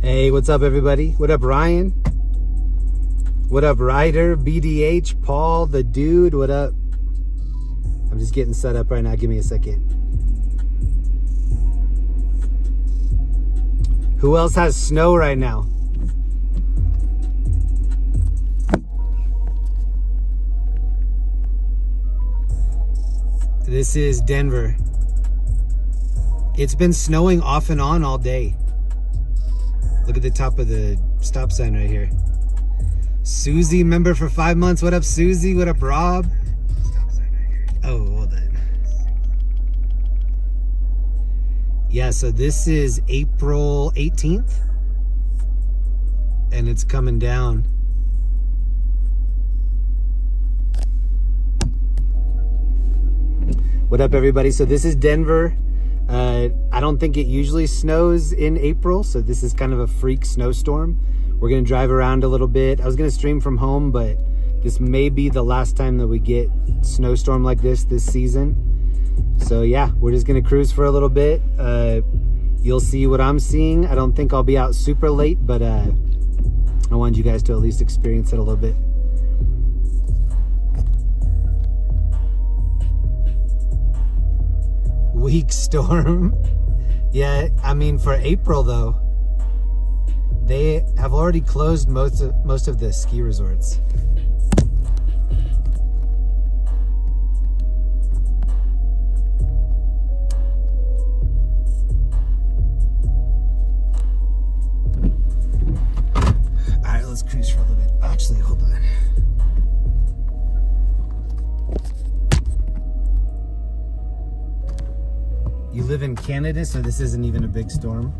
Hey, what's up, everybody? What up, Ryan? What up, Ryder, BDH, Paul, the dude? What up? I'm just getting set up right now. Give me a second. Who else has snow right now? This is Denver. It's been snowing off and on all day. Look at the top of the stop sign right here. Susie, member for 5 months. What up, Susie? What up, Rob? Oh, hold on. Yeah, so this is April 18th. And it's coming down. What up, everybody? So this is Denver. I don't think it usually snows in April, so this is kind of a freak snowstorm. We're gonna drive around a little bit. I was gonna stream from home, but this may be the last time that we get snowstorm like this season. So yeah, we're just gonna cruise for a little bit. You'll see what I'm seeing. I don't think I'll be out super late, but I wanted you guys to at least experience it a little bit. Weak storm. Yeah, I mean, for April though, they have already closed most of the ski resorts. All right, let's cruise for a little bit. Actually, hold on. You live in Canada, so this isn't even a big storm.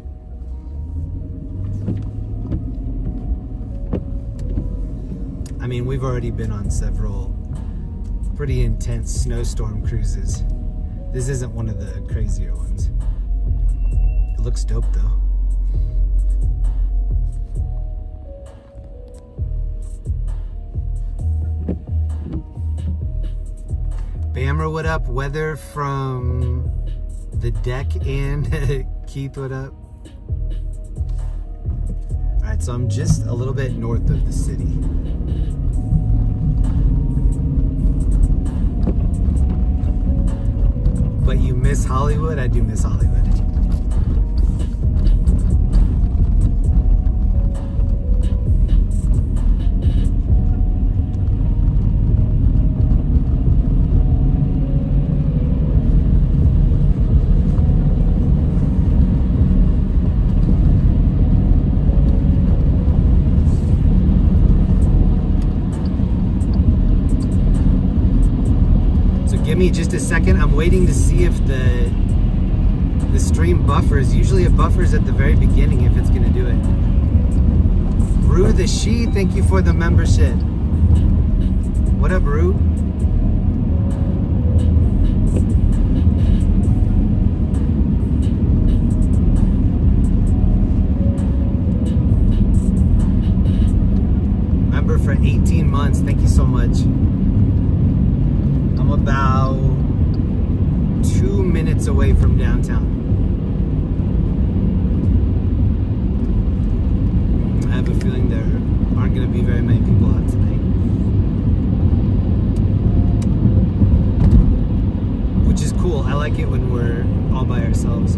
I mean, we've already been on several pretty intense snowstorm cruises. This isn't one of the crazier ones. It looks dope though. Bammer, what up? Weather from the deck, and Keith, what up? All right, so I'm just a little bit north of the city. But you miss Hollywood? I do miss Hollywood. Give me just a second. I'm waiting to see if the stream buffers. Usually it buffers at the very beginning if it's gonna do it. Rue the She, thank you for the membership. What up, Rue? Member for 18 months. Thank you so much. I'm about 2 minutes away from downtown. I have a feeling there aren't going to be very many people out tonight. Which is cool. I like it when we're all by ourselves.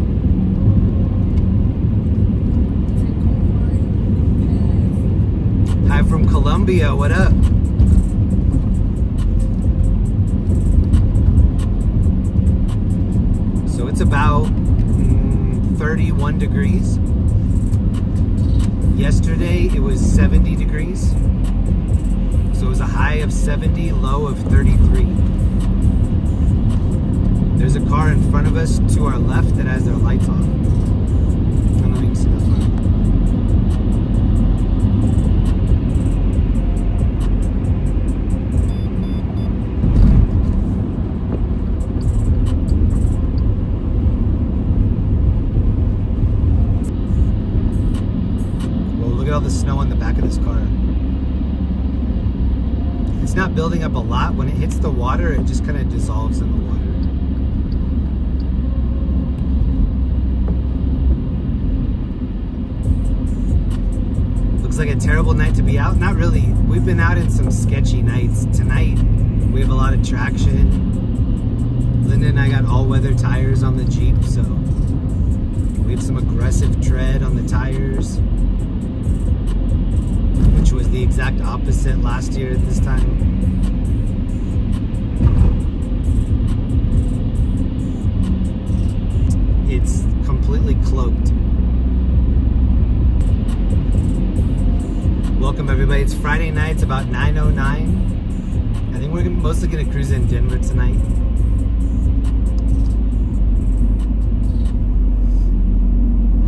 Hi from Colombia. What up? It's about 31 degrees. Yesterday it was 70 degrees. So it was a high of 70, low of 33. There's a car in front of us to our left that has their lights off. I don't know if you can see that far. All the snow on the back of this car. It's not building up a lot. When it hits the water, it just kind of dissolves in the water. Feels like a terrible night to be out. Not really. We've been out in some sketchy nights. Tonight, we have a lot of traction. Linda and I got all-weather tires on the Jeep, so we have some aggressive tread on the tires, which was the exact opposite last year at this time. It's completely cloaked. Welcome everybody. It's Friday night. It's about 9:09. I think we're mostly going to cruise in Denver tonight.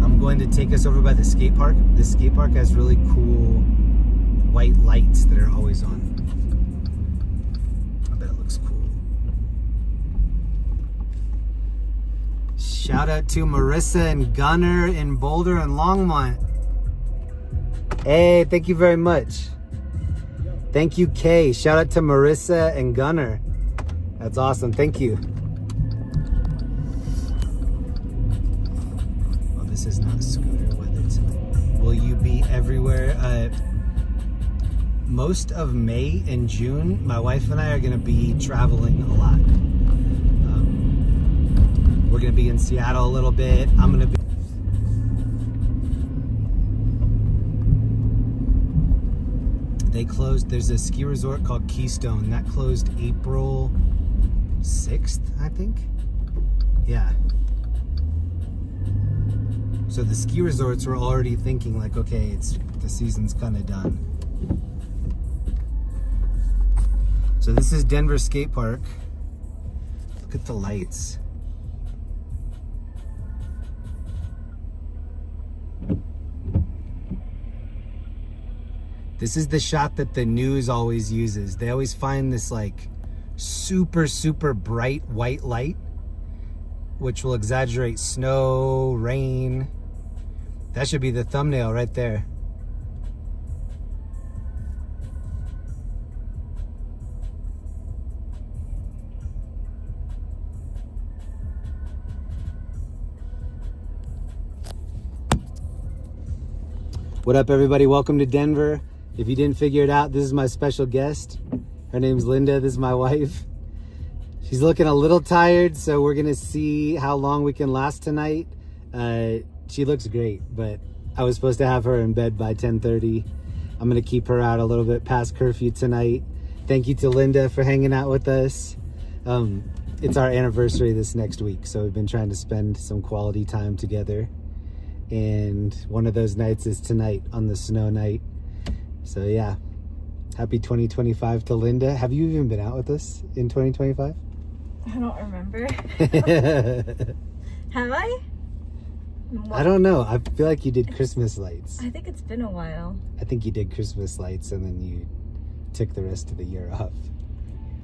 I'm going to take us over by the skate park. The skate park has really cool white lights that are always on. I bet it looks cool. Shout out to Marissa and Gunner in Boulder and Longmont. Hey, thank you very much. Thank you, Kay. Shout out to Marissa and Gunner. That's awesome. Thank you. Oh, this is not scooter weather tonight. Will you be everywhere? Most of May and June, my wife and I are going to be traveling a lot. We're going to be in Seattle a little bit. I'm going to be... They closed, there's a ski resort called Keystone. That closed April 6th, I think. Yeah. So the ski resorts were already thinking like, okay, the season's kind of done. So this is Denver Skate Park. Look at the lights. This is the shot that the news always uses. They always find this like super, super bright white light, which will exaggerate snow, rain. That should be the thumbnail right there. What up, everybody? Welcome to Denver. If you didn't figure it out, this is my special guest. Her name's Linda. This is my wife. She's looking a little tired, so we're gonna see how long we can last tonight. She looks great, but I was supposed to have her in bed by 10:30. I'm gonna keep her out a little bit past curfew tonight. Thank you to Linda for hanging out with us. It's our anniversary this next week, so we've been trying to spend some quality time together. And one of those nights is tonight on the snow night. So yeah, happy 2025 to Linda. Have you even been out with us in 2025? I don't remember. Have I? I don't know. I feel like you did Christmas lights. I think it's been a while. I think you did Christmas lights and then you took the rest of the year off.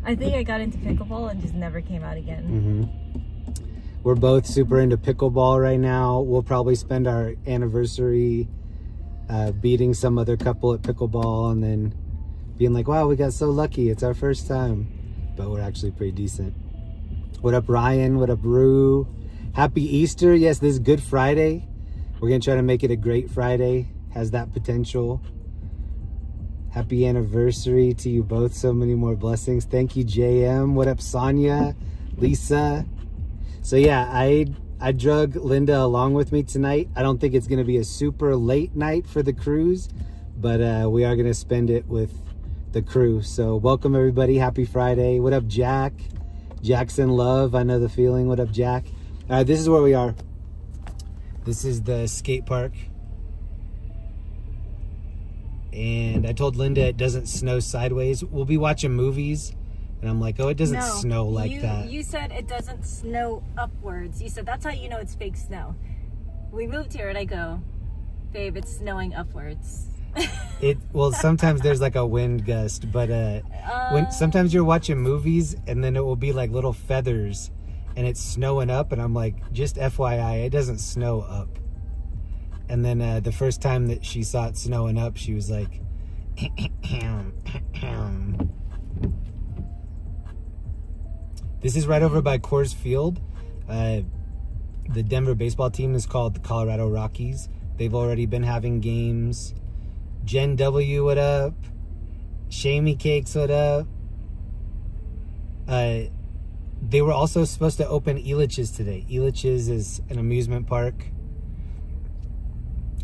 I think I got into pickleball and just never came out again. Mm-hmm. We're both super into pickleball right now. We'll probably spend our anniversary beating some other couple at pickleball and then being like, wow, we got so lucky. It's our first time. But we're actually pretty decent. What up, Ryan? What up, Rue? Happy Easter. Yes, this is Good Friday. We're going to try to make it a great Friday. Has that potential. Happy anniversary to you both. So many more blessings. Thank you, JM. What up, Sonia? Lisa? So yeah, I drug Linda along with me tonight. I don't think it's going to be a super late night for the cruise, but we are going to spend it with the crew. So welcome everybody. Happy Friday. What up, Jack? Jackson Love. I know the feeling. What up, Jack? All right, this is where we are. This is the skate park. And I told Linda it doesn't snow sideways. We'll be watching movies. And I'm like, oh, it doesn't snow like that. You said it doesn't snow upwards. You said that's how you know it's fake snow. We moved here and I go, babe, it's snowing upwards. Well, sometimes there's like a wind gust, but when sometimes you're watching movies and then it will be like little feathers and it's snowing up and I'm like, just FYI, it doesn't snow up. And then the first time that she saw it snowing up, she was like, This is right over by Coors Field. The Denver baseball team is called the Colorado Rockies. They've already been having games Jen W, what up? Shamey Cakes, what up? They were also supposed to open Elitch's today. Elitch's is an amusement park.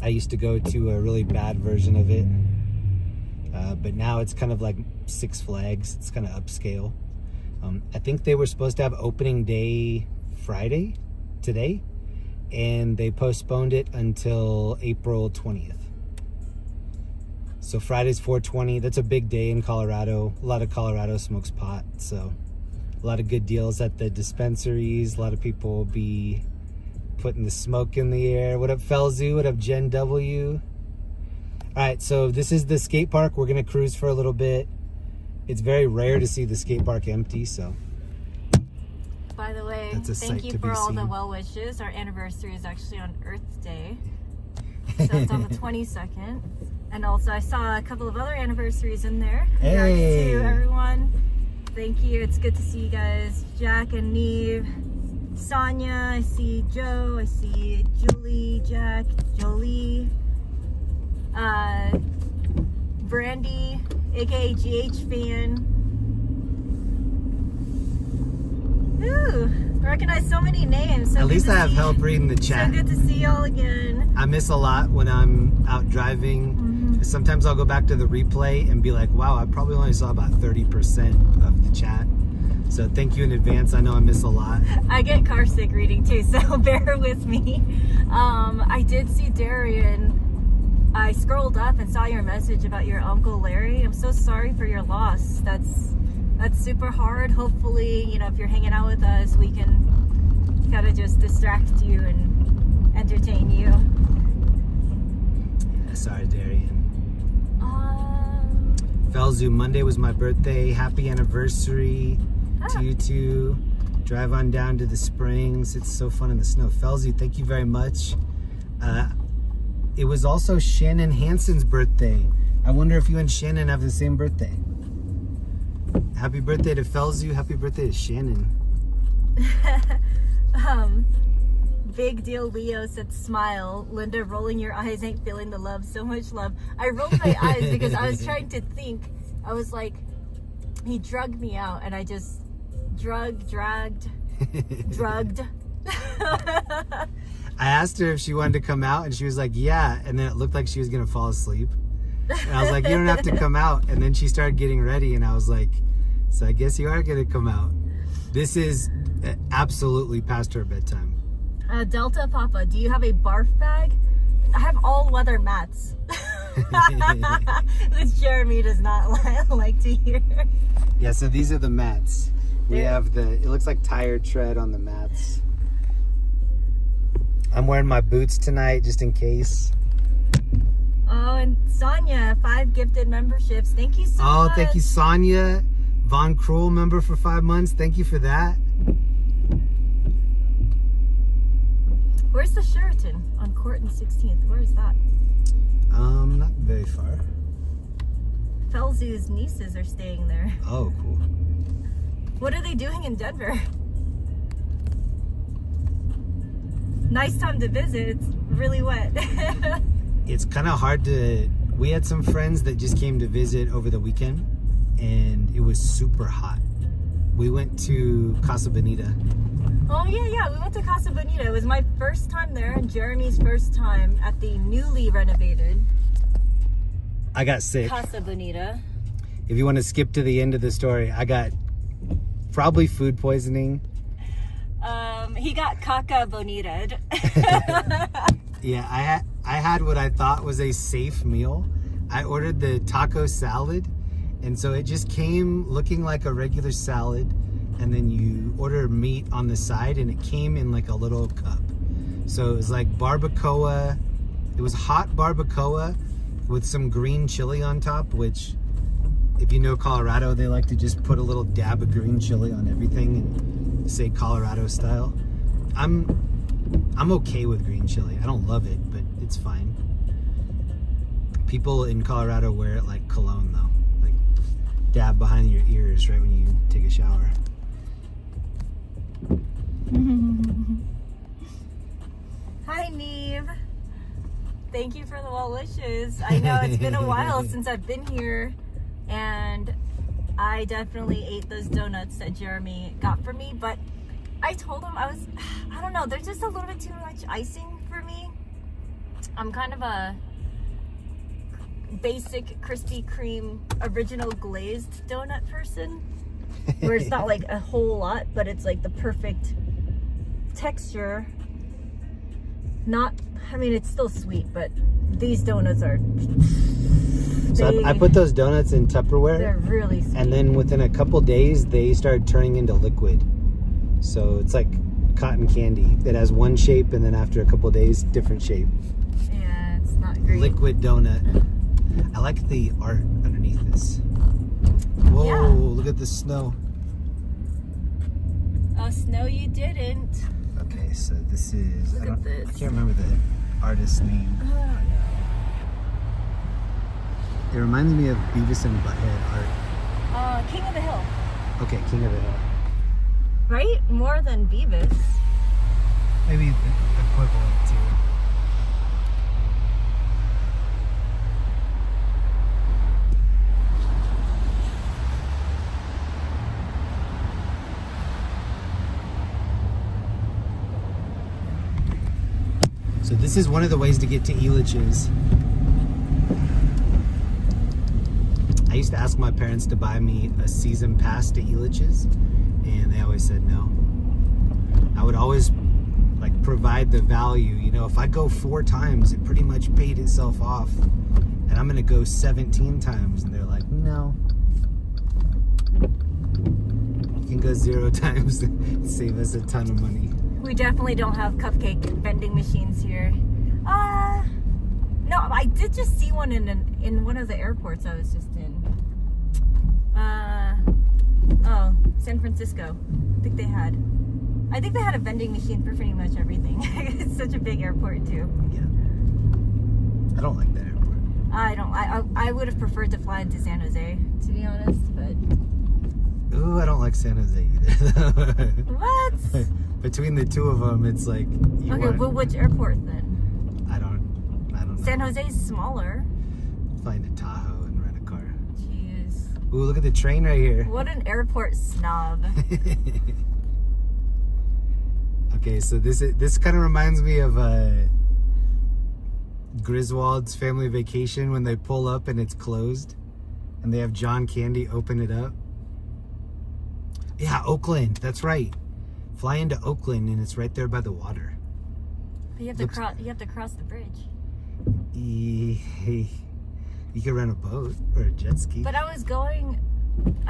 I used to go to a really bad version of it. But now it's kind of like Six Flags. It's kind of upscale. I think they were supposed to have opening day Friday, today, and they postponed it until April 20th. So Friday's 420. That's a big day in Colorado. A lot of Colorado smokes pot, so a lot of good deals at the dispensaries. A lot of people will be putting the smoke in the air. What up, Felzu? What up, Jen W? All right, so this is the skate park. We're gonna cruise for a little bit. It's very rare to see the skate park empty, so. By the way, That's a thank sight you to for be all the seen. well wishes. Our anniversary is actually on Earth Day. So it's on the 22nd. And also I saw a couple of other anniversaries in there. Congrats Hey. to everyone. Thank you. It's good to see you guys. Jack and Neve, Sonia, I see Joe, I see Julie, Jack, Jolie, Brandy, aka GH fan. Ooh, I recognize so many names. So At good least to I have see- help reading the So chat. good to see y'all again. I miss a lot when I'm out driving. Sometimes I'll go back to the replay and be like, wow, I probably only saw about 30% of the chat. So thank you in advance. I know I miss a lot. I get car sick reading too, so bear with me. I did see Darian. I scrolled up and saw your message about your Uncle Larry. I'm so sorry for your loss. That's super hard. Hopefully, you know, if you're hanging out with us, we can kind of just distract you and entertain you. Sorry, Darian. Felzu, Monday was my birthday. Happy anniversary to you two. Drive on down to the Springs. It's so fun in the snow. Felzu, thank you very much. It was also Shannon Hansen's birthday. I wonder if you and Shannon have the same birthday. Happy birthday to Felzu. Happy birthday to Shannon. Big deal Leo said smile. Linda, rolling your eyes, ain't feeling the love. So much love. I rolled my eyes because I was trying to think. I was like, he drugged me out, and I just drugged. I asked her if she wanted to come out, and she was like, yeah. And then it looked like she was going to fall asleep. And I was like, you don't have to come out. And then she started getting ready, and I was like, so I guess you are going to come out. This is absolutely past her bedtime. Delta Papa, do you have a barf bag? I have all weather mats. Which Jeremy does not like to hear. Yeah, so these are the mats. We have it looks like tire tread on the mats. I'm wearing my boots tonight just in case. Oh, and Sonia, 5 gifted memberships. Thank you so much. Oh, thank you, Sonia. Von Krull member for 5 months. Thank you for that. Where's the Sheraton on Court and 16th? Where is that? Not very far. Felzu's nieces are staying there. Oh, cool. What are they doing in Denver? Nice time to visit. It's really wet. It's kind of hard to. We had some friends that just came to visit over the weekend, and it was super hot. We went to Casa Bonita. Oh, yeah. We went to Casa Bonita. It was my first time there and Jeremy's first time at the newly renovated I got sick. Casa Bonita. If you want to skip to the end of the story, I got probably food poisoning. He got caca bonita. Yeah, I had what I thought was a safe meal. I ordered the taco salad, and so it just came looking like a regular salad, and then you order meat on the side, and it came in like a little cup. So it was like barbacoa. It was hot barbacoa with some green chili on top, which, if you know Colorado, they like to just put a little dab of green chili on everything and say Colorado style. I'm okay with green chili. I don't love it, but it's fine. People in Colorado wear it like cologne, though. Like dab behind your ears right when you take a shower. Hi, Neve. Thank you for the well wishes. I know it's been a while since I've been here, and I definitely ate those donuts that Jeremy got for me, but I told him I don't know, there's just a little bit too much icing for me. I'm kind of a basic Krispy Kreme original glazed donut person, where it's not like a whole lot, but it's like the perfect texture. It's still sweet, but these donuts are... So I put those donuts in Tupperware. They're really sweet. And then within a couple days, they started turning into liquid. So it's like cotton candy. It has one shape, and then after a couple days, different shape. Yeah, it's not great. Liquid donut. I like the art underneath this. Whoa, Yeah. Look at the snow. Oh, snow you didn't. Okay, so this is... Look at this. I can't remember the artist's name. Oh, no. It reminds me of Beavis and Butthead art. King of the Hill. Okay, King of the Hill. Right? More than Beavis. Maybe equivalent to. So this is one of the ways to get to Elitch's. I used to ask my parents to buy me a season pass to Elitch's, and they always said no. I would always provide the value. You know, if I go 4 times, it pretty much paid itself off, and I'm gonna go 17 times, and they're like, no. You can go 0 times and save us a ton of money. We definitely don't have cupcake vending machines here. No, I did just see one in one of the airports I was just in. San Francisco. I think they had a vending machine for pretty much everything. It's such a big airport too. Yeah. I don't like that airport. I would have preferred to fly into San Jose, to be honest, but... Ooh, I don't like San Jose either. What? Between the two of them, it's like... Well, which airport then? I don't know. San Jose is smaller. Find a Tahoe and rent a car. Jeez. Ooh, look at the train right here. What an airport snob. Okay, so this kind of reminds me of Griswold's Family Vacation when they pull up and it's closed, and they have John Candy open it up. Yeah, Oakland. That's right. Fly into Oakland, and it's right there by the water. But you have to cross the bridge. You could rent a boat or a jet ski. But I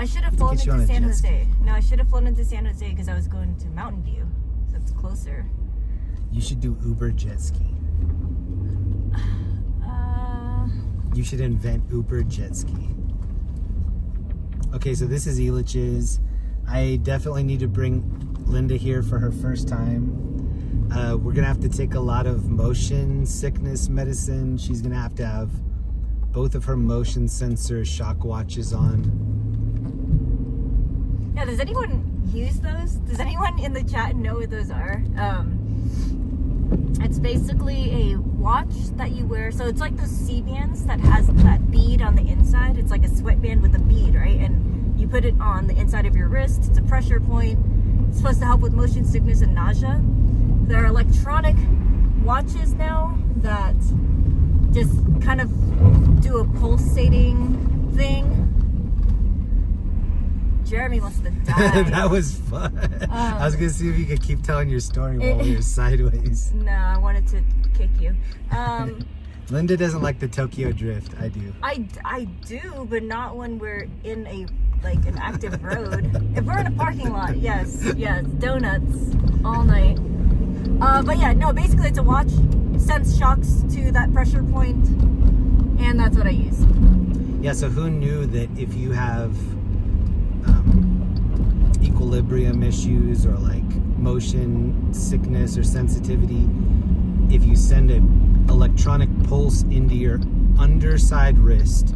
should have flown into San Jose. No, I should have flown into San Jose because I was going to Mountain View. So it's closer. You should do Uber jet ski. You should invent Uber jet ski. Okay, so this is Elitch's. I definitely need to bring Linda here for her first time. We're gonna have to take a lot of motion sickness medicine. She's gonna have to have both of her motion sensor shock watches on. Yeah, does anyone use those? Does anyone in the chat know what those are? It's basically a watch that you wear. So it's like those C-bands that has that bead on the inside. It's like a sweatband with a bead, right? And you put it on the inside of your wrist. It's a pressure point. It's supposed to help with motion sickness and nausea. There are electronic watches now that just kind of do a pulsating thing. Jeremy must have died. That was fun. I was gonna see if you could keep telling your story while we were sideways. No, I wanted to kick you. Linda doesn't like the Tokyo Drift. I do. I do, but not when we're in an active road. If we're in a parking lot, yes, donuts all night. But yeah, no, basically it's a watch, sends shocks to that pressure point, and that's what I use. Yeah, so who knew that if you have equilibrium issues or like motion sickness or sensitivity, if you send an electronic pulse into your underside wrist,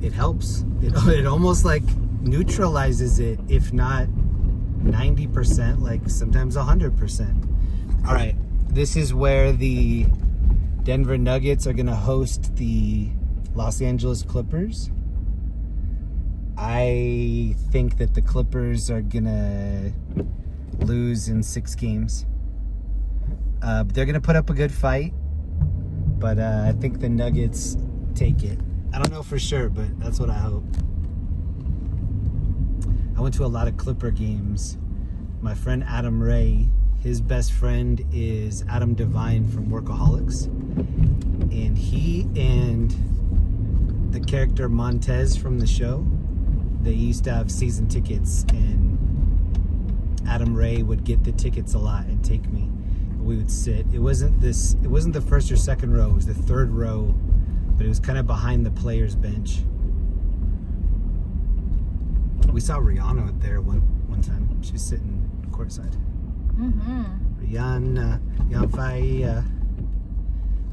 it helps. It almost like neutralizes it, if not 90%, like sometimes 100%. All right, This is where the Denver Nuggets are going to host the Los Angeles Clippers. I think that the Clippers are going to lose in 6 games. But they're going to put up a good fight. But I think the Nuggets take it. I don't know for sure, but that's what I hope. I went to a lot of Clipper games. My friend Adam Ray, his best friend is Adam Devine from Workaholics. And he and the character Montez from the show, they used to have season tickets, and Adam Ray would get the tickets a lot and take me. We would sit. It wasn't the first or second row, it was the third row, but it was kind of behind the players' bench. We saw Rihanna there one time. She was sitting courtside. Rihanna.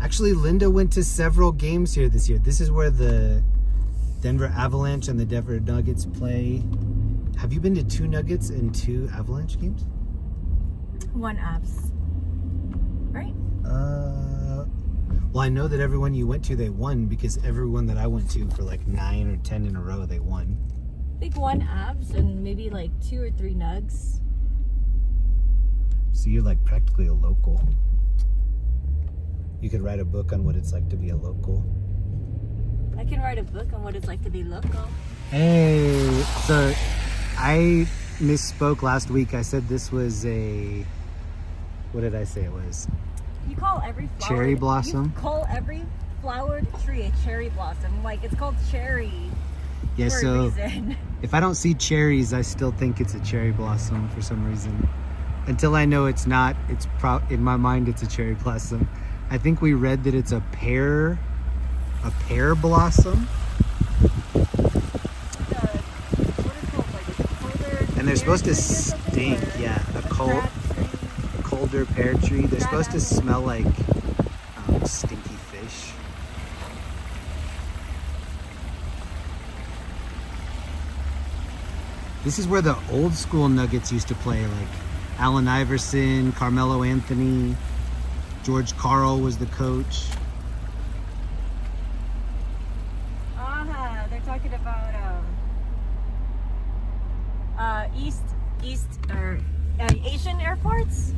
Actually, Linda went to several games here this year. This is where the Denver Avalanche and the Denver Nuggets play. Have you been to 2 Nuggets and 2 Avalanche games? 1 Avs. Right? Well, I know that everyone you went to, they won, because everyone that I went to for like 9 or 10 in a row, they won. I think 1 Avs and maybe like 2 or 3 Nugs. So you're like practically a local. You could write a book on what it's like to be a local. I can write a book on what it's like to be local. Hey, so I misspoke last week. I said this was a, what did I say it was? You call every flowered, cherry blossom? You call every flowered tree a cherry blossom. Like, it's called cherry Yeah, for so a reason. If I don't see cherries, I still think it's a cherry blossom for some reason. Until I know it's not, in my mind it's a cherry blossom. I think we read that it's a pear blossom. And they're supposed to stink, yeah. A colder pear tree. They're supposed to smell like stinky fish. This is where the old school Nuggets used to play, like Allen Iverson, Carmelo Anthony, George Karl was the coach. They're talking about Asian airports.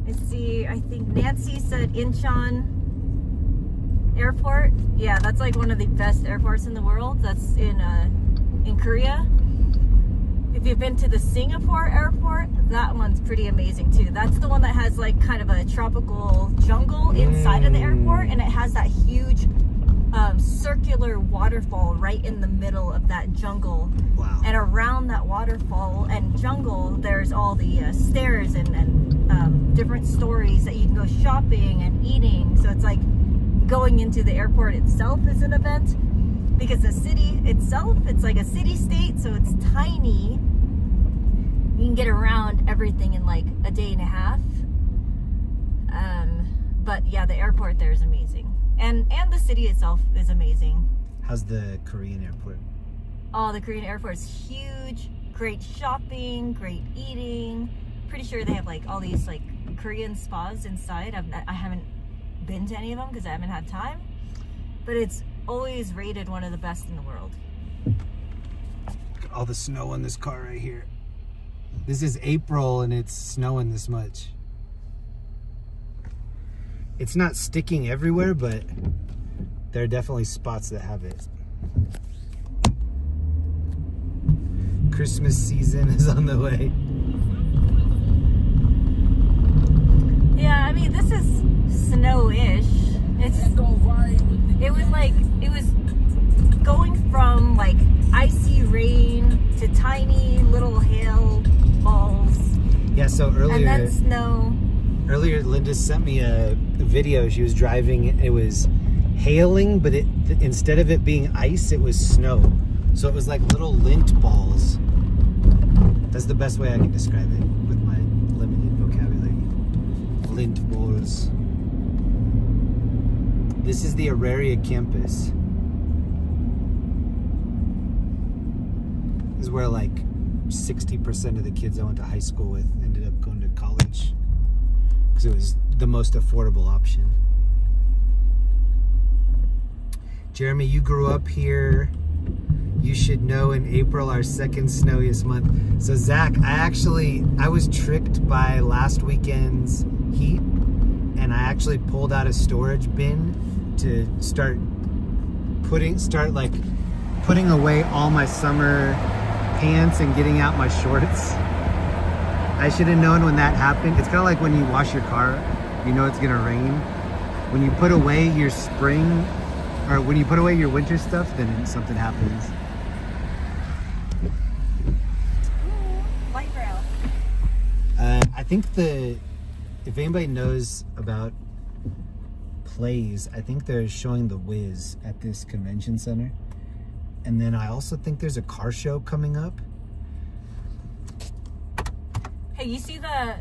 Let's see, I think Nancy said Incheon Airport. Yeah, that's like one of the best airports in the world. That's in Korea. If you've been to the Singapore airport, that one's pretty amazing too. That's the one that has like kind of a tropical jungle inside of the airport, and it has that huge circular waterfall right in the middle of that jungle. Wow. And around that waterfall and jungle, there's all the stairs and different stories that you can go shopping and eating. So it's like going into the airport itself is an event, because the city itself, it's like a city-state, so it's tiny. You can get around everything in like a day and a half. But yeah, the airport there is amazing. And the city itself is amazing. How's the Korean airport? Oh, the Korean airport is huge. Great shopping, great eating. Pretty sure they have like all these like Korean spas inside. I haven't been to any of them because I haven't had time. But it's always rated one of the best in the world. All the snow on this car right here. This is April and it's snowing this much. It's not sticking everywhere, but there are definitely spots that have it. Christmas season is on the way. Yeah, I mean, this is snow-ish. It was going from like icy rain to tiny little hail balls. Yeah, so earlier. And then snow. Earlier, Linda sent me a video. She was driving. It was hailing, but instead of it being ice, it was snow. So it was like little lint balls. That's the best way I can describe it with my limited vocabulary. Lint balls. This is the Auraria campus. This is where like 60% of the kids I went to high school with ended up going to college. it was the most affordable option. Jeremy, you grew up here. You should know in April, our second snowiest month. So Zach, I was tricked by last weekend's heat, and I actually pulled out a storage bin to start putting away all my summer pants and getting out my shorts. I should have known when that happened. It's kind of like when you wash your car, you know it's gonna rain. When you put away your spring, or when you put away your winter stuff, then something happens. Light rail. I think if anybody knows about plays, I think they're showing The Wiz at this convention center. And then I also think there's a car show coming up. Hey, you see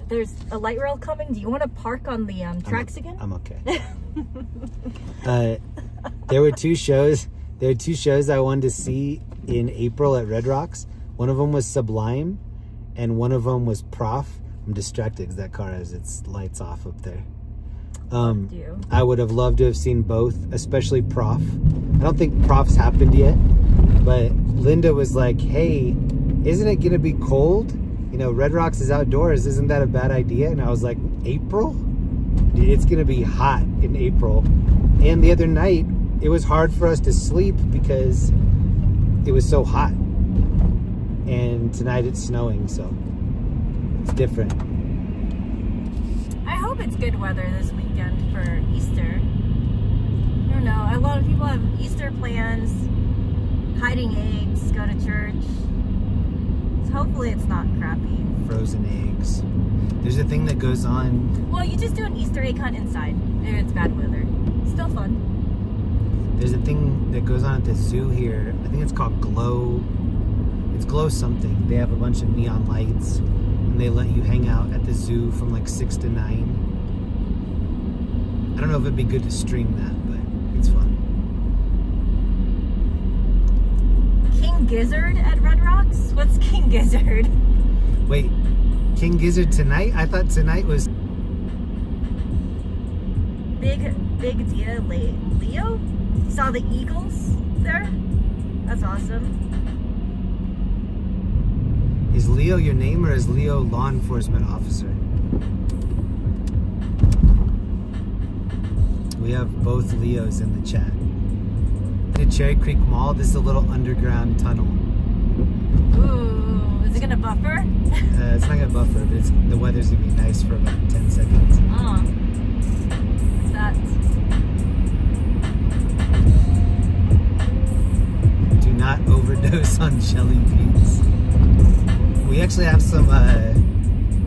there's a light rail coming? Do you want to park on the tracks again? I'm okay. There were two shows I wanted to see in April at Red Rocks. One of them was Sublime, and one of them was Prof. I'm distracted because that car has its lights off up there. I would have loved to have seen both, especially Prof. I don't think Prof's happened yet, but Linda was like, hey, isn't it gonna be cold? You know, Red Rocks is outdoors, isn't that a bad idea? And I was like, April? Dude, it's gonna be hot in April. And the other night, it was hard for us to sleep because it was so hot. And tonight it's snowing, so it's different. I hope it's good weather this weekend for Easter. I don't know. A lot of people have Easter plans, hiding eggs, go to church. So hopefully it's not crappy. Frozen eggs. There's a thing that goes on. Well, you just do an Easter egg hunt inside if it's bad weather. Still fun. There's a thing that goes on at the zoo here. I think it's called Glow. It's Glow something. They have a bunch of neon lights, and they let you hang out at the zoo from like 6 to 9. I don't know if it'd be good to stream that, but it's fun. King Gizzard at Red Rocks? What's King Gizzard? Wait, King Gizzard tonight? I thought tonight was... Big deal, Leo? Saw the eagles there? That's awesome. Is Leo your name, or is Leo law enforcement officer? We have both Leos in the chat. The Cherry Creek Mall, this is a little underground tunnel. Ooh, is it gonna buffer? It's not gonna buffer, but the weather's gonna be nice for about 10 seconds. Oh. What's that? Do not overdose on jelly beans. We actually have some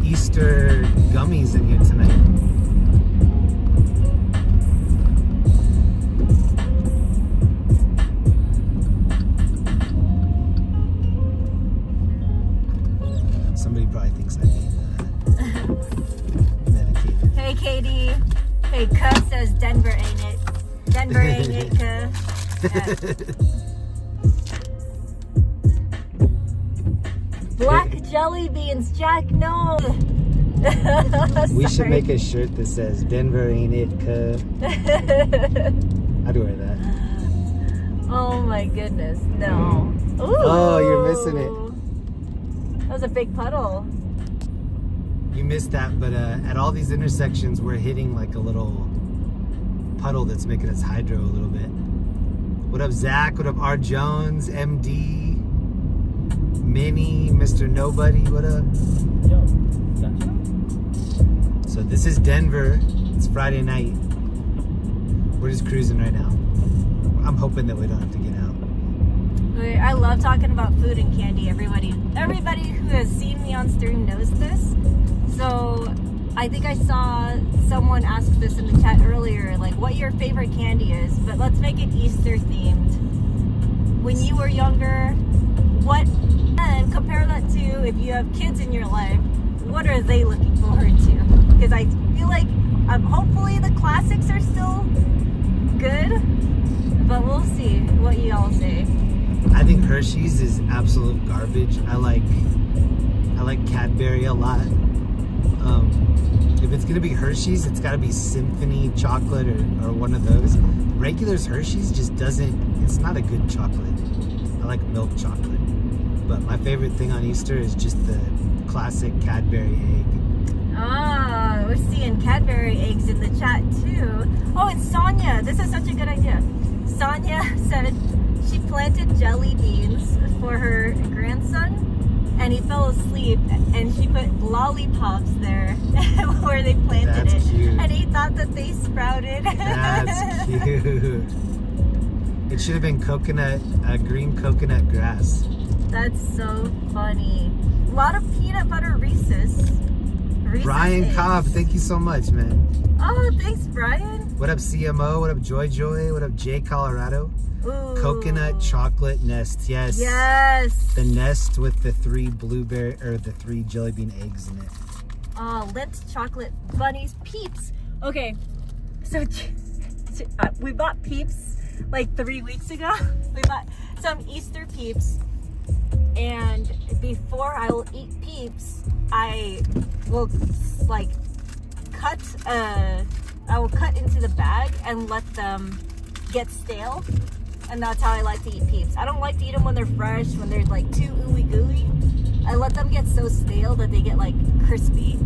Easter gummies in here tonight. Somebody probably thinks I need medicated. Hey, Katie. Hey, Cuh says Denver ain't it. Denver ain't it, Cuh. Yeah. Black jelly beans, Jack, no. We should make a shirt that says Denver ain't it, Cuh. I'd wear that. Oh my goodness, no. Ooh. Oh, you're missing it. That was a big puddle. You missed that, but at all these intersections, we're hitting like a little puddle that's making us hydro a little bit. What up, Zach? What up, R. Jones, MD? Minnie, Mr. Nobody, what up? Yo, gotcha. So this is Denver. It's Friday night. We're just cruising right now. I'm hoping that we don't have to get out. I love talking about food and candy. Everybody who has seen me on stream knows this. So I think I saw someone ask this in the chat earlier, like what your favorite candy is, but let's make it Easter themed. When you were younger, and compare that to if you have kids in your life, what are they looking forward to? Because I feel like hopefully the classics are still good, but we'll see what you all say. I think Hershey's is absolute garbage. I like Cadbury a lot. If it's gonna be Hershey's, it's gotta be Symphony chocolate or one of those. Regular's Hershey's just doesn't, it's not a good chocolate. I like milk chocolate. But my favorite thing on Easter is just the classic Cadbury egg. Oh, we're seeing Cadbury eggs in the chat too. Oh, and Sonia, this is such a good idea. Sonia said she planted jelly beans for her grandson and he fell asleep and she put lollipops there where they planted That's it. cute. And he thought that they sprouted. That's cute. It should have been green coconut grass. That's so funny. A lot of peanut butter Reese's. Brian eggs. Cobb, thank you so much, man. Oh, thanks, Brian. What up, CMO? What up, Joy? What up, Jay Colorado? Ooh. Coconut chocolate nest, yes. Yes. The nest with the 3 jelly bean eggs in it. Oh, Lint chocolate bunnies, Peeps. Okay, so we bought Peeps like 3 weeks ago. We bought some Easter Peeps, and before I will eat Peeps, I will like I will cut into the bag and let them get stale. And that's how I like to eat Peeps. I don't like to eat them when they're fresh, when they're like too ooey gooey. I let them get so stale that they get like crispy.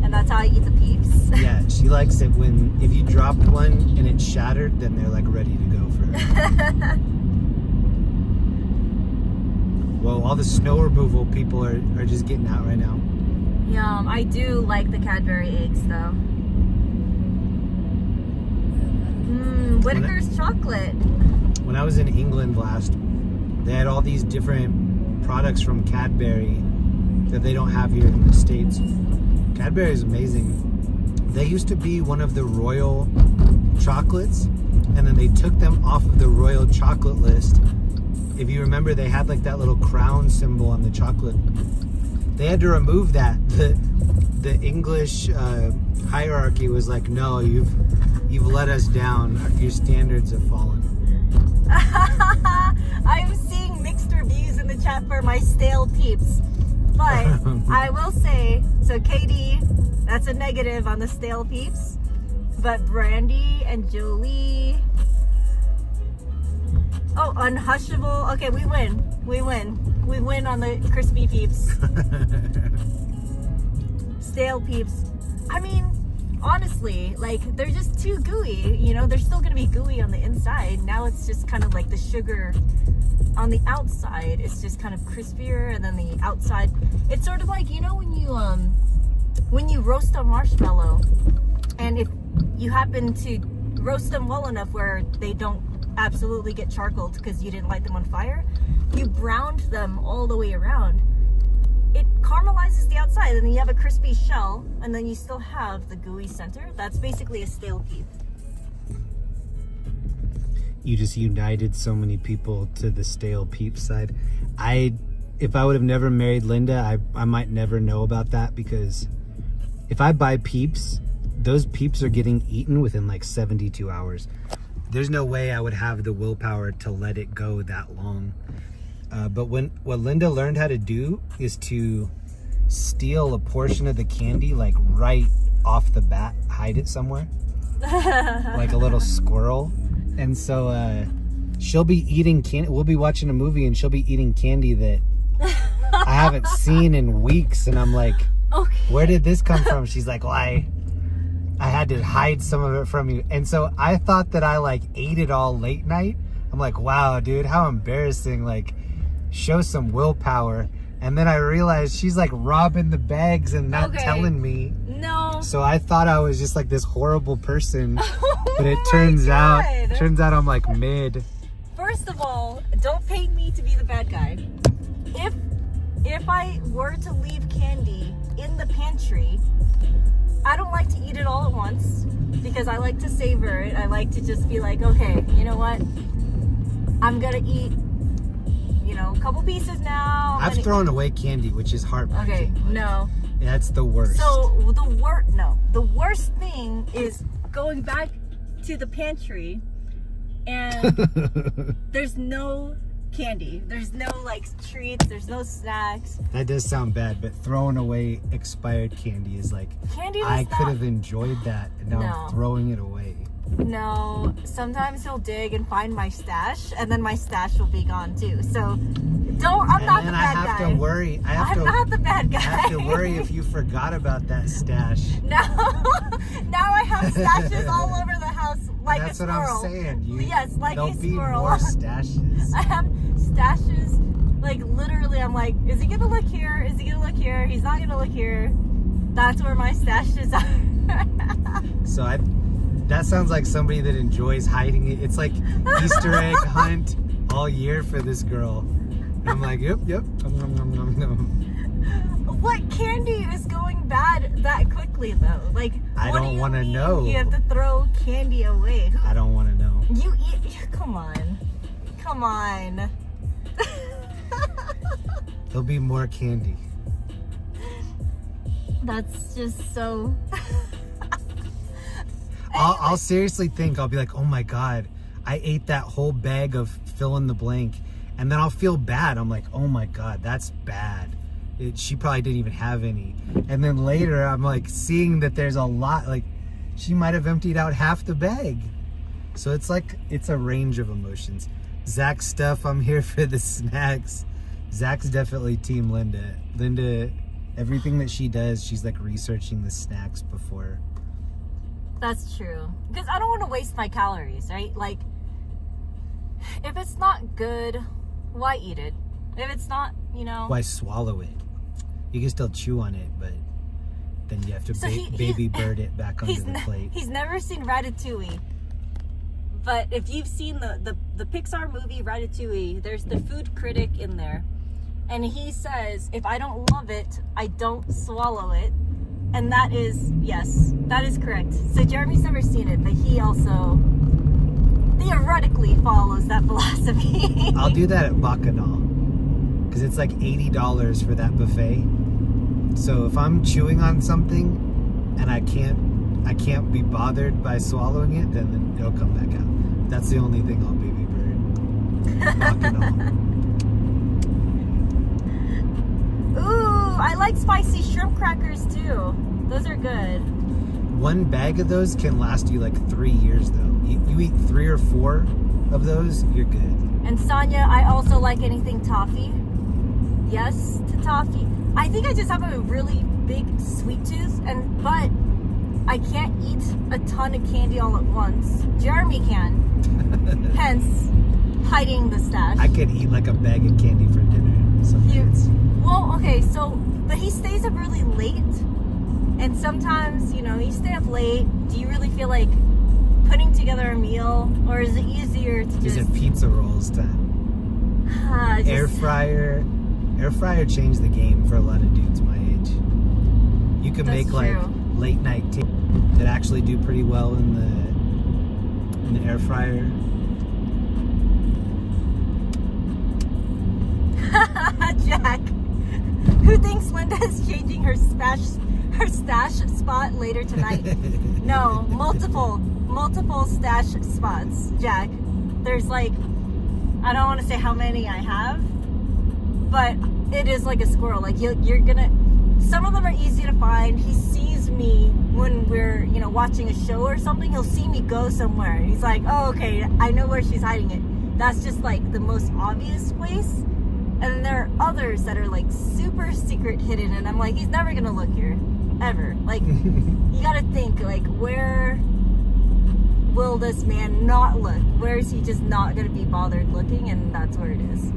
And that's how I eat the Peeps. Yeah, she likes it when, if you dropped one and it shattered, then they're like ready to go for it. Well, all the snow removal people are just getting out right now. Yum. I do like the Cadbury eggs though. Whitaker's chocolate. When I was in England last, they had all these different products from Cadbury that they don't have here in the States. Cadbury is amazing. They used to be one of the royal chocolates, and then they took them off of the royal chocolate list. If you remember, they had like that little crown symbol on the chocolate. They had to remove that. The English hierarchy was like, no, you've let us down. Your standards have fallen. I'm seeing mixed reviews in the chat for my stale Peeps. But I will say, so Katie, that's a negative on the stale Peeps. But Brandy and Jolie. Oh, Unhushable. Okay, we win. We win on the crispy Peeps. Stale Peeps. I mean, honestly, like, they're just too gooey. You know, they're still gonna be gooey on the inside. Now it's just kind of like the sugar on the outside. It's just kind of crispier, and then the outside. It's sort of like, you know, when you roast a marshmallow, and if you happen to roast them well enough where they don't absolutely get charcoaled because you didn't light them on fire, you browned them all the way around. It caramelizes the outside, and then you have a crispy shell, and then you still have the gooey center. That's basically a stale Peep. You just united so many people to the stale Peep side. If I would have never married Linda, I might never know about that, because if I buy Peeps, those Peeps are getting eaten within like 72 hours. There's no way I would have the willpower to let it go that long. But what Linda learned how to do is to steal a portion of the candy, like right off the bat, hide it somewhere, like a little squirrel. And so she'll be eating candy. We'll be watching a movie and she'll be eating candy that I haven't seen in weeks. And I'm like, Okay. Where did this come from? She's like, well, I had to hide some of it from you. And so I thought that I like ate it all late night. I'm like, wow, dude, how embarrassing. Like, show some willpower. And then I realized she's like robbing the bags and not telling me. No. So I thought I was just like this horrible person. But it turns out I'm like mid. First of all, don't paint me to be the bad guy. If I were to leave candy in the pantry, I don't like to eat it all at once because I like to savor it. I like to just be like, okay, you know what? I'm gonna eat, a couple pieces now. I've thrown away candy, which is heartbreaking. Okay, no. That's the worst. So the worst thing is going back to the pantry and there's no candy. There's no like treats, there's no snacks. That does sound bad, but throwing away expired candy is like, Candy was I not... could have enjoyed that, and now No. I'm throwing it away. No, sometimes he'll dig and find my stash, and then my stash will be gone too. So, I'm not the bad guy. I have to worry. I'm not the bad guy. I have to worry if you forgot about that stash. Now I have stashes all over the house like That's a what squirrel. I'm saying. Yes, like a there'll be squirrel. more stashes. I have stashes, like literally. I'm like, is he gonna look here? Is he gonna look here? He's not gonna look here. That's where my stashes are. So that sounds like somebody that enjoys hiding it. It's like Easter egg hunt all year for this girl. And I'm like, yep. Nom, nom, nom, nom. What candy is going bad that quickly though? Like, I what don't do you wanna mean know. You have to throw candy away. I don't want to know. You eat. Come on. There'll be more candy. That's just so. I'll seriously think, I'll be like, oh my God, I ate that whole bag of fill in the blank. And then I'll feel bad. I'm like, oh my God, that's bad. She probably didn't even have any. And then later I'm like seeing that there's a lot, like she might have emptied out half the bag. So it's like, it's a range of emotions. Zach's stuff, I'm here for the snacks. Zach's definitely team Linda. Linda, everything that she does, she's like researching the snacks before. That's true. Because I don't want to waste my calories, right? Like, if it's not good, why eat it? If it's not, Why swallow it? You can still chew on it, but then you have to baby bird it back onto the plate. He's never seen Ratatouille. But if you've seen the Pixar movie Ratatouille, there's the food critic in there. And he says, if I don't love it, I don't swallow it. And that is, yes, that is correct. So Jeremy's never seen it, but he also theoretically follows that philosophy. I'll do that at Bacchanal, because it's like $80 for that buffet. So if I'm chewing on something and I can't be bothered by swallowing it, then it'll come back out. That's the only thing I'll baby bird. Bacchanal. Ooh, I like spicy shrimp crackers too. Those are good. One bag of those can last you like 3 years though. You eat 3 or 4 of those, you're good. And Sonia, I also like anything toffee. Yes to toffee. I think I just have a really big sweet tooth, but I can't eat a ton of candy all at once. Jeremy can. Hence, hiding the stash. I could eat like a bag of candy for dinner. Some days. Well, okay, but he stays up really late. And sometimes, you stay up late. Do you really feel like putting together a meal? Or is it easier to just... Is it pizza rolls time? Air fryer changed the game for a lot of dudes my age. You can make like late night that actually do pretty well in the air fryer. Jack, who thinks Linda is changing her stash spot later tonight? No, multiple stash spots, Jack. There's like, I don't want to say how many I have, but it is like a squirrel. Like you're gonna, some of them are easy to find. He sees me when we're, watching a show or something. He'll see me go somewhere. He's like, oh, okay, I know where she's hiding it. That's just like the most obvious place. And then there are others that are like super secret hidden, and I'm like, he's never gonna look here, ever. Like, you gotta think, like, where will this man not look? Where is he just not gonna be bothered looking? And that's where it is.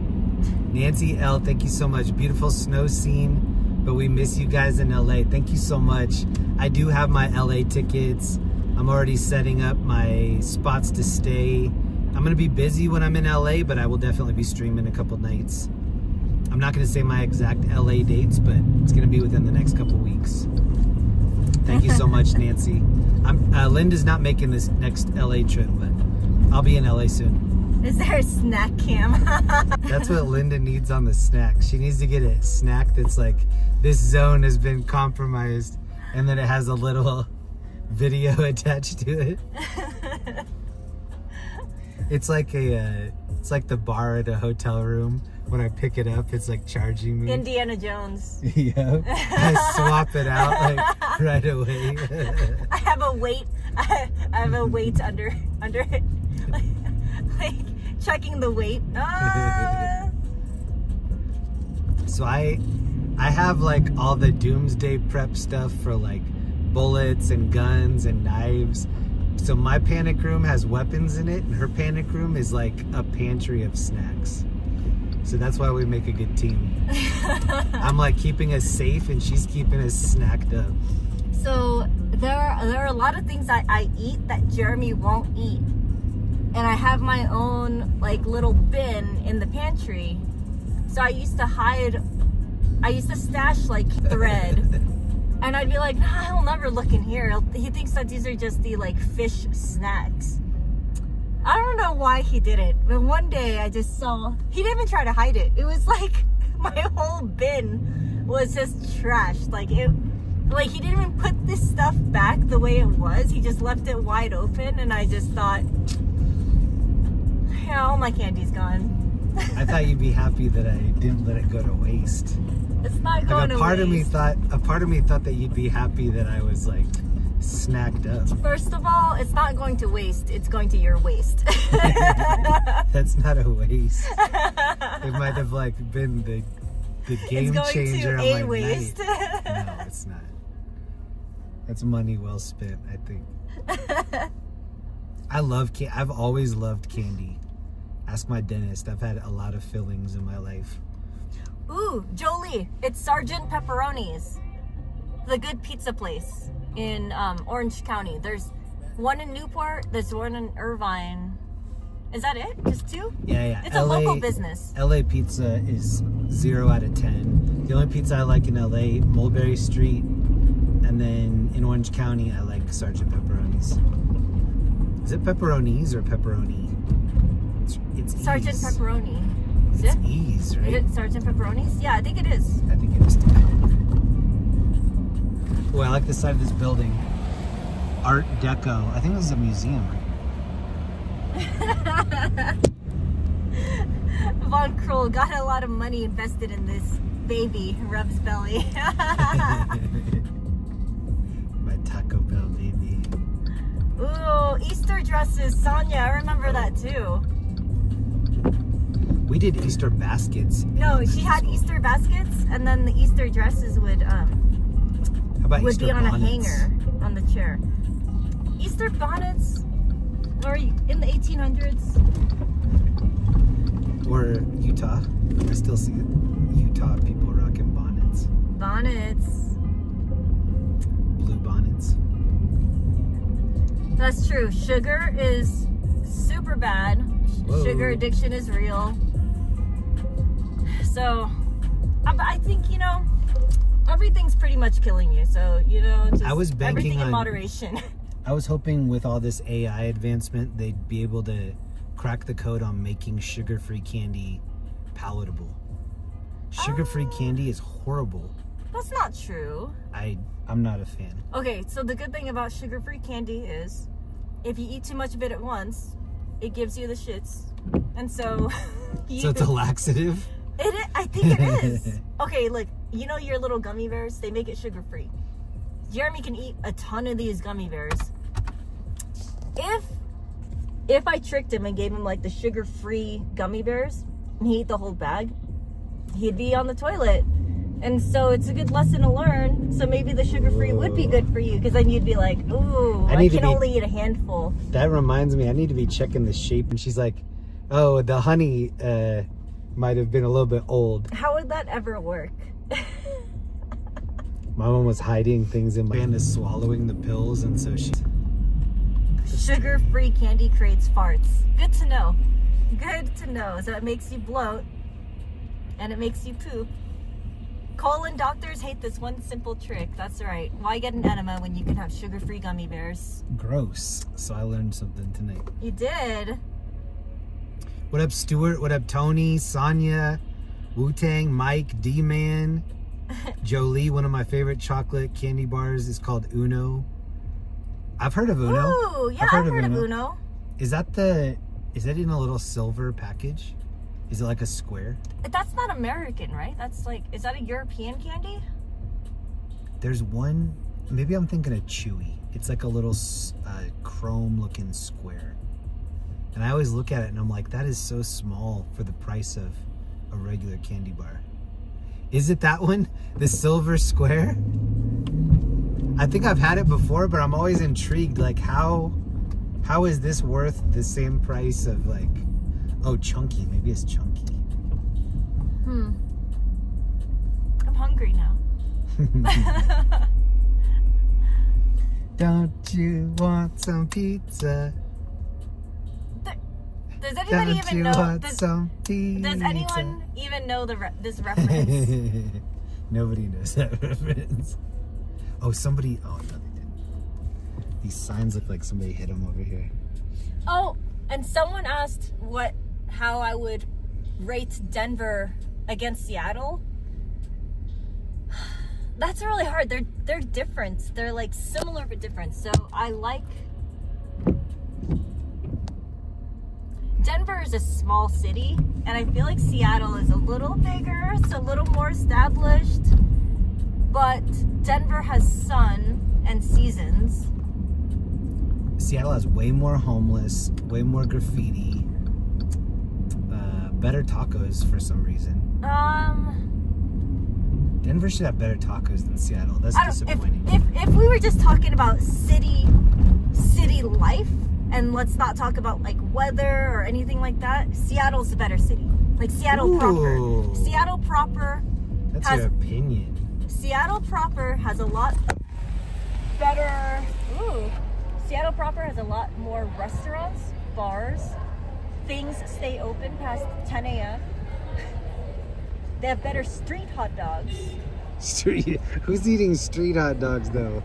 Nancy L, thank you so much. Beautiful snow scene, but we miss you guys in LA. Thank you so much. I do have my LA tickets. I'm already setting up my spots to stay. I'm gonna be busy when I'm in LA, but I will definitely be streaming a couple nights. I'm not going to say my exact LA dates, but it's going to be within the next couple weeks. Thank you so much, Nancy. Linda's not making this next LA trip, but I'll be in LA soon. Is there a snack cam? That's what Linda needs on the snack. She needs to get a snack that's like, this zone has been compromised, and then it has a little video attached to it. It's like It's like the bar at a hotel room. When I pick it up, it's like charging me. Indiana Jones. Yeah. I swap it out like right away. I have a weight. I have a weight under it. Like checking the weight. So I have like all the doomsday prep stuff for like bullets and guns and knives. So my panic room has weapons in it, and her panic room is like a pantry of snacks. So that's why we make a good team. I'm like keeping us safe, and she's keeping us snacked up. So there are a lot of things I eat that Jeremy won't eat, and I have my own like little bin in the pantry. So I used to stash like thread, and I'd be like, nah, he'll never look in here. He thinks that these are just the like fish snacks. I don't know why he did it, but one day I just saw, he didn't even try to hide it. It was like my whole bin was just trashed. Like he didn't even put this stuff back the way it was. He just left it wide open, and I just thought, yeah, all my candy's gone. I thought you'd be happy that I didn't let it go to waste. It's not going to waste. A part of me thought that you'd be happy that I was like snacked up. First of all, it's not going to waste. It's going to your waist. That's not a waste. It might have like been the game changer on my waste. night. No, it's not. That's money well spent, I think. I've always loved candy. Ask my dentist. I've had a lot of fillings in my life. Ooh, Jolie. It's Sergeant Pepperoni's. The good pizza place in Orange County. There's one in Newport. There's one in Irvine. Is that it? Just two? Yeah. It's a local business. LA pizza is 0 out of 10. The only pizza I like in LA, Mulberry Street. And then in Orange County, I like Sergeant Pepperoni's. Is it pepperonis or pepperoni? It's Sergeant E's. Pepperoni. Is It's it? E's, right? Is it Sergeant Pepperoni's? Yeah, I think it is. I think it is too. Oh, I like the side of this building. Art Deco. I think this is a museum. Von Kroll got a lot of money invested in this baby who rubs belly. My Taco Bell baby. Ooh, Easter dresses. Sonia, I remember that too. We did Easter baskets. No, she had Easter baskets, and then the Easter dresses would How about would Easter be on bonnets? a hanger on the chair. Easter bonnets, or in the 1800s. Or Utah. I still see Utah people rocking bonnets. Bonnets. Blue bonnets. That's true. Sugar is super bad. Whoa. Sugar addiction is real. So, I think, everything's pretty much killing you. So, just I was banking everything in on- moderation. I was hoping with all this AI advancement, they'd be able to crack the code on making sugar-free candy palatable. Sugar-free candy is horrible. That's not true. I'm not a fan. Okay, so the good thing about sugar-free candy is if you eat too much of it at once, it gives you the shits. And so... So it's a laxative? I think it is. Okay, look, your little gummy bears? They make it sugar-free. Jeremy can eat a ton of these gummy bears. If I tricked him and gave him like the sugar-free gummy bears and he ate the whole bag, he'd be on the toilet. And so it's a good lesson to learn. So maybe the sugar-free would be good for you, because then you'd be like, ooh, I can only eat a handful. That reminds me, I need to be checking the shape. And she's like, oh, the honey might have been a little bit old. How would that ever work? My mom was hiding things in my hand, is swallowing the pills, and so she's... Sugar-free candy creates farts. Good to know. Good to know. So it makes you bloat, and it makes you poop. Colon doctors hate this one simple trick. That's right. Why get an enema when you can have sugar-free gummy bears? Gross. So I learned something tonight. You did? What up, Stuart? What up, Tony, Sonia, Wu-Tang, Mike, D-Man, Jolie. One of my favorite chocolate candy bars is called Uno. I've heard of Uno. Ooh, yeah, I've heard of Uno. Is that the Is that in a little silver package? Is it like a square? That's not American, right? That's like, is that a European candy? There's one, maybe I'm thinking of Chewy. It's like a little chrome looking square. And I always look at it and I'm like, that is so small for the price of a regular candy bar. Is it that one? The silver square? I think I've had it before, but I'm always intrigued. Like, how is this worth the same price of like, oh, chunky. Maybe it's chunky. I'm hungry now. Don't you want some pizza? Does anybody Don't even you know? want some pizza? Does anyone even know this reference? Nobody knows that reference. Oh, somebody. Oh, no, they didn't. These signs look like somebody hit them over here. Oh, and someone asked how I would rate Denver against Seattle. That's really hard. They're different. They're like similar but different. So I like. Denver is a small city, and I feel like Seattle is a little bigger. It's a little more established. But Denver has sun and seasons. Seattle has way more homeless, way more graffiti, better tacos for some reason. Denver should have better tacos than Seattle. That's disappointing. If we were just talking about city life, and let's not talk about like weather or anything like that, Seattle's a better city. Like Seattle proper. Seattle proper. That's your opinion. Seattle proper has a lot better. Seattle proper has a lot more restaurants, bars. Things stay open past 10 a.m. They have better street hot dogs. Who's eating street hot dogs though?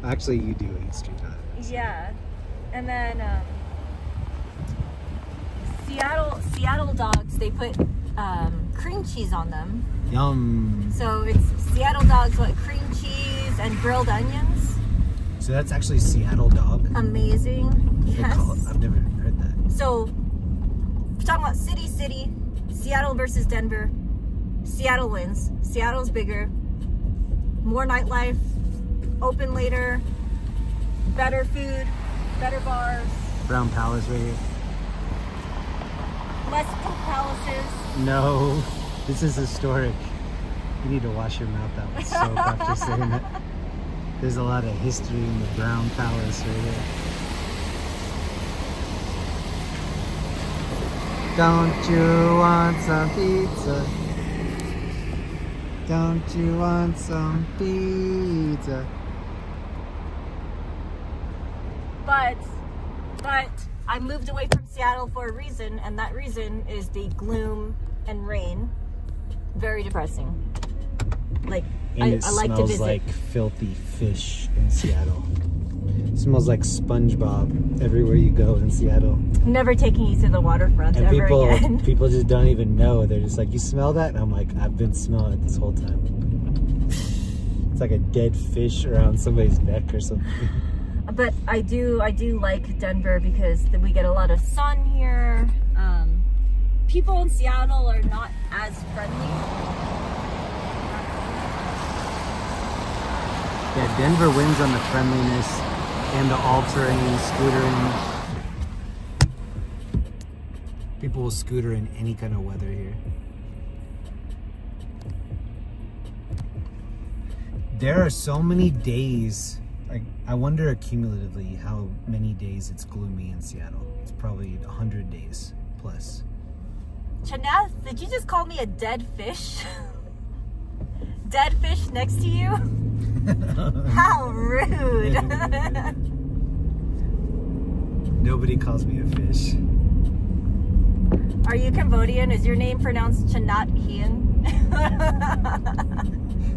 Actually, you do eat street hot dogs. Yeah, and then Seattle dogs. They put cream cheese on them. Yum. So it's Seattle dogs with cream cheese and grilled onions. So that's actually Seattle dog. Amazing. Yes. I've never heard that. So we're talking about city, Seattle versus Denver. Seattle wins. Seattle's bigger, more nightlife, open later, better food, better bars. Brown Palace right here. Less Coke Palaces. No, this is historic. You need to wash your mouth out with soap after saying that. There's a lot of history in the Brown Palace right here. Don't you want some pizza? Don't you want some pizza? But I moved away from Seattle for a reason, and that reason is the gloom and rain. Very depressing. Like, And I like to smells visit. like filthy fish in Seattle. It smells like SpongeBob everywhere you go in Seattle. Never taking you to the waterfront And ever again. people just don't even know. They're just like, you smell that? And I'm like, I've been smelling it this whole time. It's like a dead fish around somebody's neck or something. But I do like Denver because we get a lot of sun here. People in Seattle are not as friendly. Yeah, Denver wins on the friendliness and the all-terrain scootering. People will scooter in any kind of weather here. There are so many days. I wonder cumulatively how many days it's gloomy in Seattle. It's probably 100 days plus. Chanath, did you just call me a dead fish? Dead fish next to you? How rude. Nobody calls me a fish. Are you Cambodian? Is your name pronounced Chanat Hien?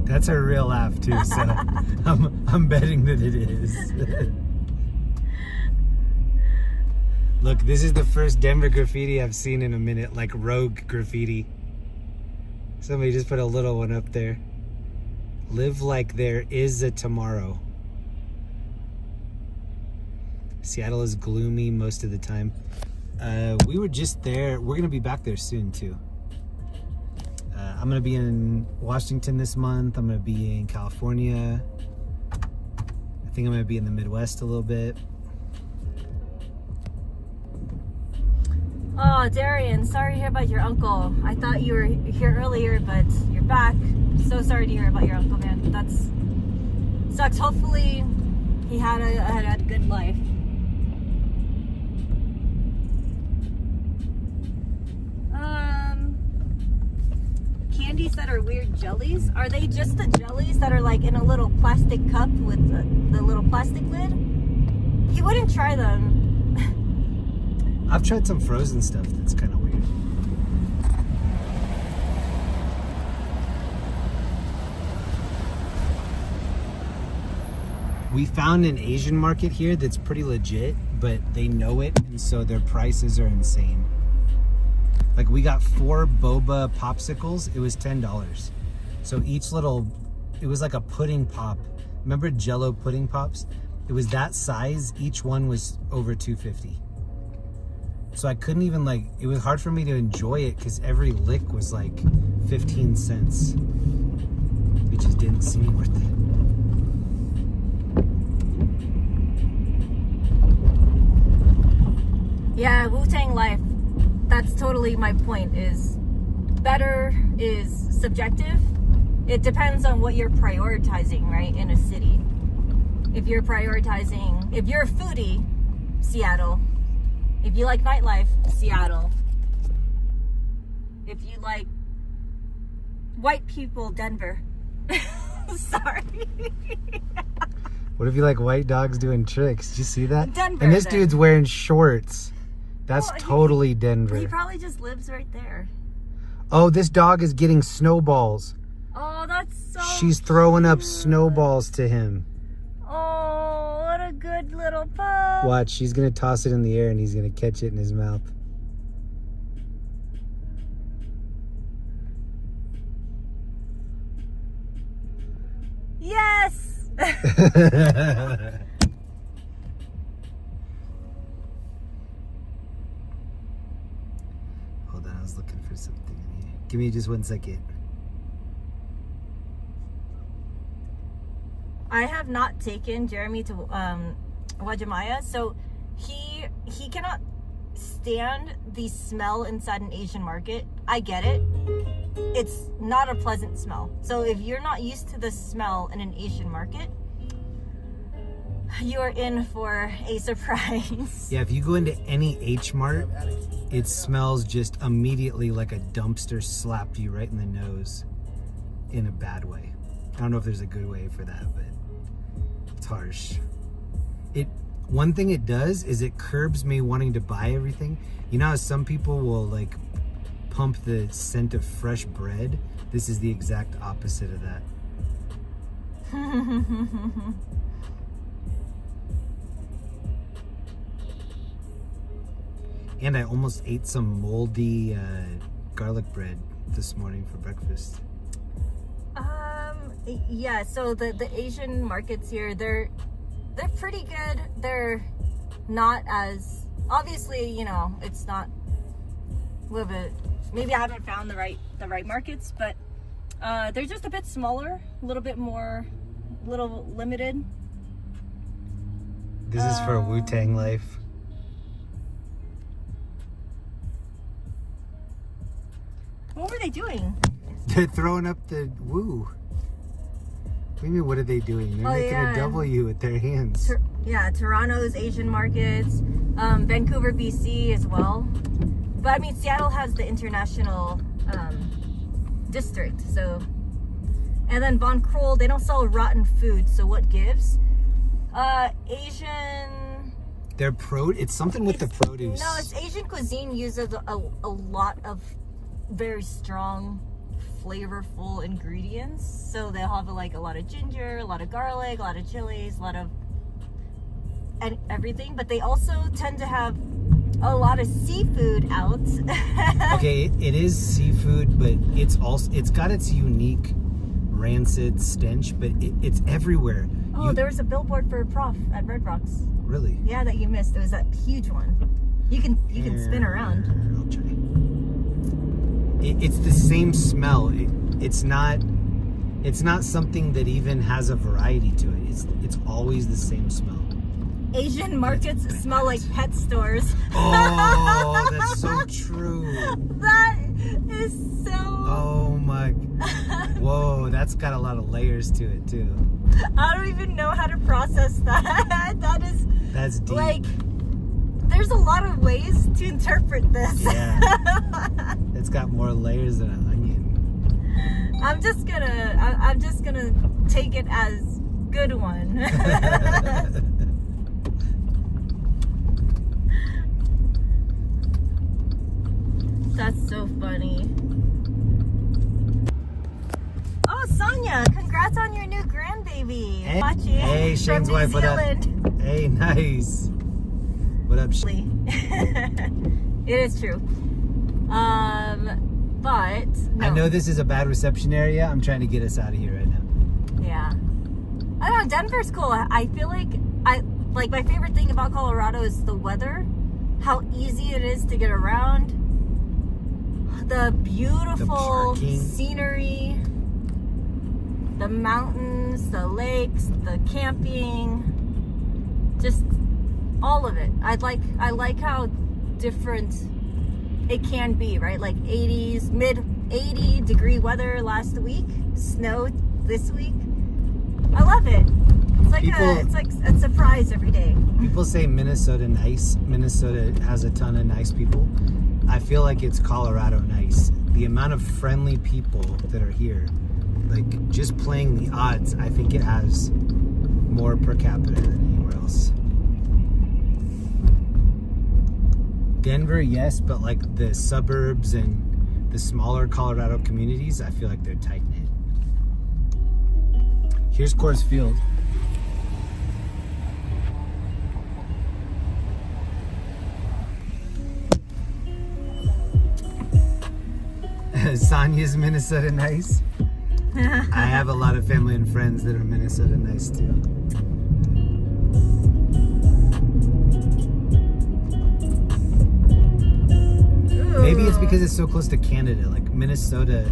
That's a real laugh too, so I'm betting that it is. Look, this is the first Denver graffiti I've seen in a minute, like rogue graffiti. Somebody just put a little one up there. Live like there is a tomorrow. Seattle is gloomy most of the time. We were just there. We're gonna be back there soon too. I'm gonna be in Washington this month. I'm gonna be in California. I think I'm gonna be in the Midwest a little bit. Oh, Darian, sorry to hear about your uncle. I thought you were here earlier, but you're back. So sorry to hear about your uncle, man. That's sucks. Hopefully, he had a good life. Candies that are weird jellies. Are they just the jellies that are like in a little plastic cup with the little plastic lid? You wouldn't try them. I've tried some frozen stuff that's kind of weird. We found an Asian market here that's pretty legit, but they know it, and so their prices are insane. Like, we got 4 boba popsicles. It was $10. So each little, it was like a pudding pop. Remember Jello pudding pops? It was that size. Each one was over $2.50. So I couldn't even, like, it was hard for me to enjoy it because every lick was like 15 cents. It just didn't seem worth it. Yeah, Wu-Tang life. That's totally my point. Is better is subjective. It depends on what you're prioritizing, right, in a city. If you're prioritizing, if you're a foodie, Seattle. If you like nightlife, Seattle. If you like white people, Denver. Sorry. What if you like white dogs doing tricks? Did you see that? Denver, and this then. dude's wearing shorts. That's totally Denver. He probably just lives right there. Oh, this dog is getting snowballs. Oh, that's so She's throwing up cute. snowballs to him. Oh, what a good little pup. Watch, she's gonna toss it in the air and he's gonna catch it in his mouth. Yes. Hold on, I was looking for something in here. Give me just 1 second. I have not taken Jeremy to Wajimaya, so he cannot stand the smell inside an Asian market. I get it. It's not a pleasant smell. So if you're not used to the smell in an Asian market, you are in for a surprise. Yeah, if you go into any H Mart, it smells just immediately like a dumpster slapped you right in the nose in a bad way. I don't know if there's a good way for that, but it's harsh. One thing it does is it curbs me wanting to buy everything. You know how some people will like pump the scent of fresh bread? This is the exact opposite of that. And I almost ate some moldy garlic bread this morning for breakfast. Yeah, so the Asian markets here, they're pretty good. They're not as, obviously, you know, it's not a little bit, maybe I haven't found the right markets, but they're just a bit smaller, a little bit more, little limited. This is for Wu-Tang life. What were they doing? They're throwing up the woo. What do you mean, what are they doing? They're making a W with their hands. Toronto's Asian markets, Vancouver, BC as well. But I mean, Seattle has the international district, so. And then Von Kroll, they don't sell rotten food, so what gives? Asian. It's something with the produce. No, it's Asian cuisine uses a lot of very strong, flavorful ingredients. So they'll have like a lot of ginger, a lot of garlic, a lot of chilies, a lot of everything. But they also tend to have a lot of seafood out. Okay, it is seafood, but it's got its unique rancid stench, but it's everywhere. Oh, there was a billboard for a prof at Red Rocks. Really? Yeah, that you missed. It was that huge one. You can spin around. I'll try. It's the same smell. It's not something that even has a variety to it. It's always the same smell. Asian markets smell like pet stores. Oh, that's so true. That is so... Oh my... Whoa, that's got a lot of layers to it too. I don't even know how to process that. That's deep. Like, there's a lot of ways to interpret this. Yeah. It's got more layers than an onion. I'm just gonna take it as good one. That's so funny. Oh, Sonia, congrats on your new grandbaby. Hey, Watching hey, Shane's from New wife, what up? Zealand. Hey, nice. What up, Shane? It is true. But no. I know this is a bad reception area. I'm trying to get us out of here right now. Yeah. I don't know, Denver's cool. I feel like my favorite thing about Colorado is the weather. How easy it is to get around. The beautiful scenery. The mountains, the lakes, the camping. Just all of it. I like how different it can be, right? Like mid 80 degree weather last week, snow this week. I love it. It's like it's like a surprise every day. People say Minnesota nice. Minnesota has a ton of nice people. I feel like it's Colorado nice. The amount of friendly people that are here, like just playing the odds, I think it has more per capita than anywhere else. Denver, yes, but like the suburbs and the smaller Colorado communities, I feel like they're tight-knit. Here's Coors Field. Sonia's Minnesota nice. I have a lot of family and friends that are Minnesota nice too. Maybe it's because it's so close to Canada. Like Minnesota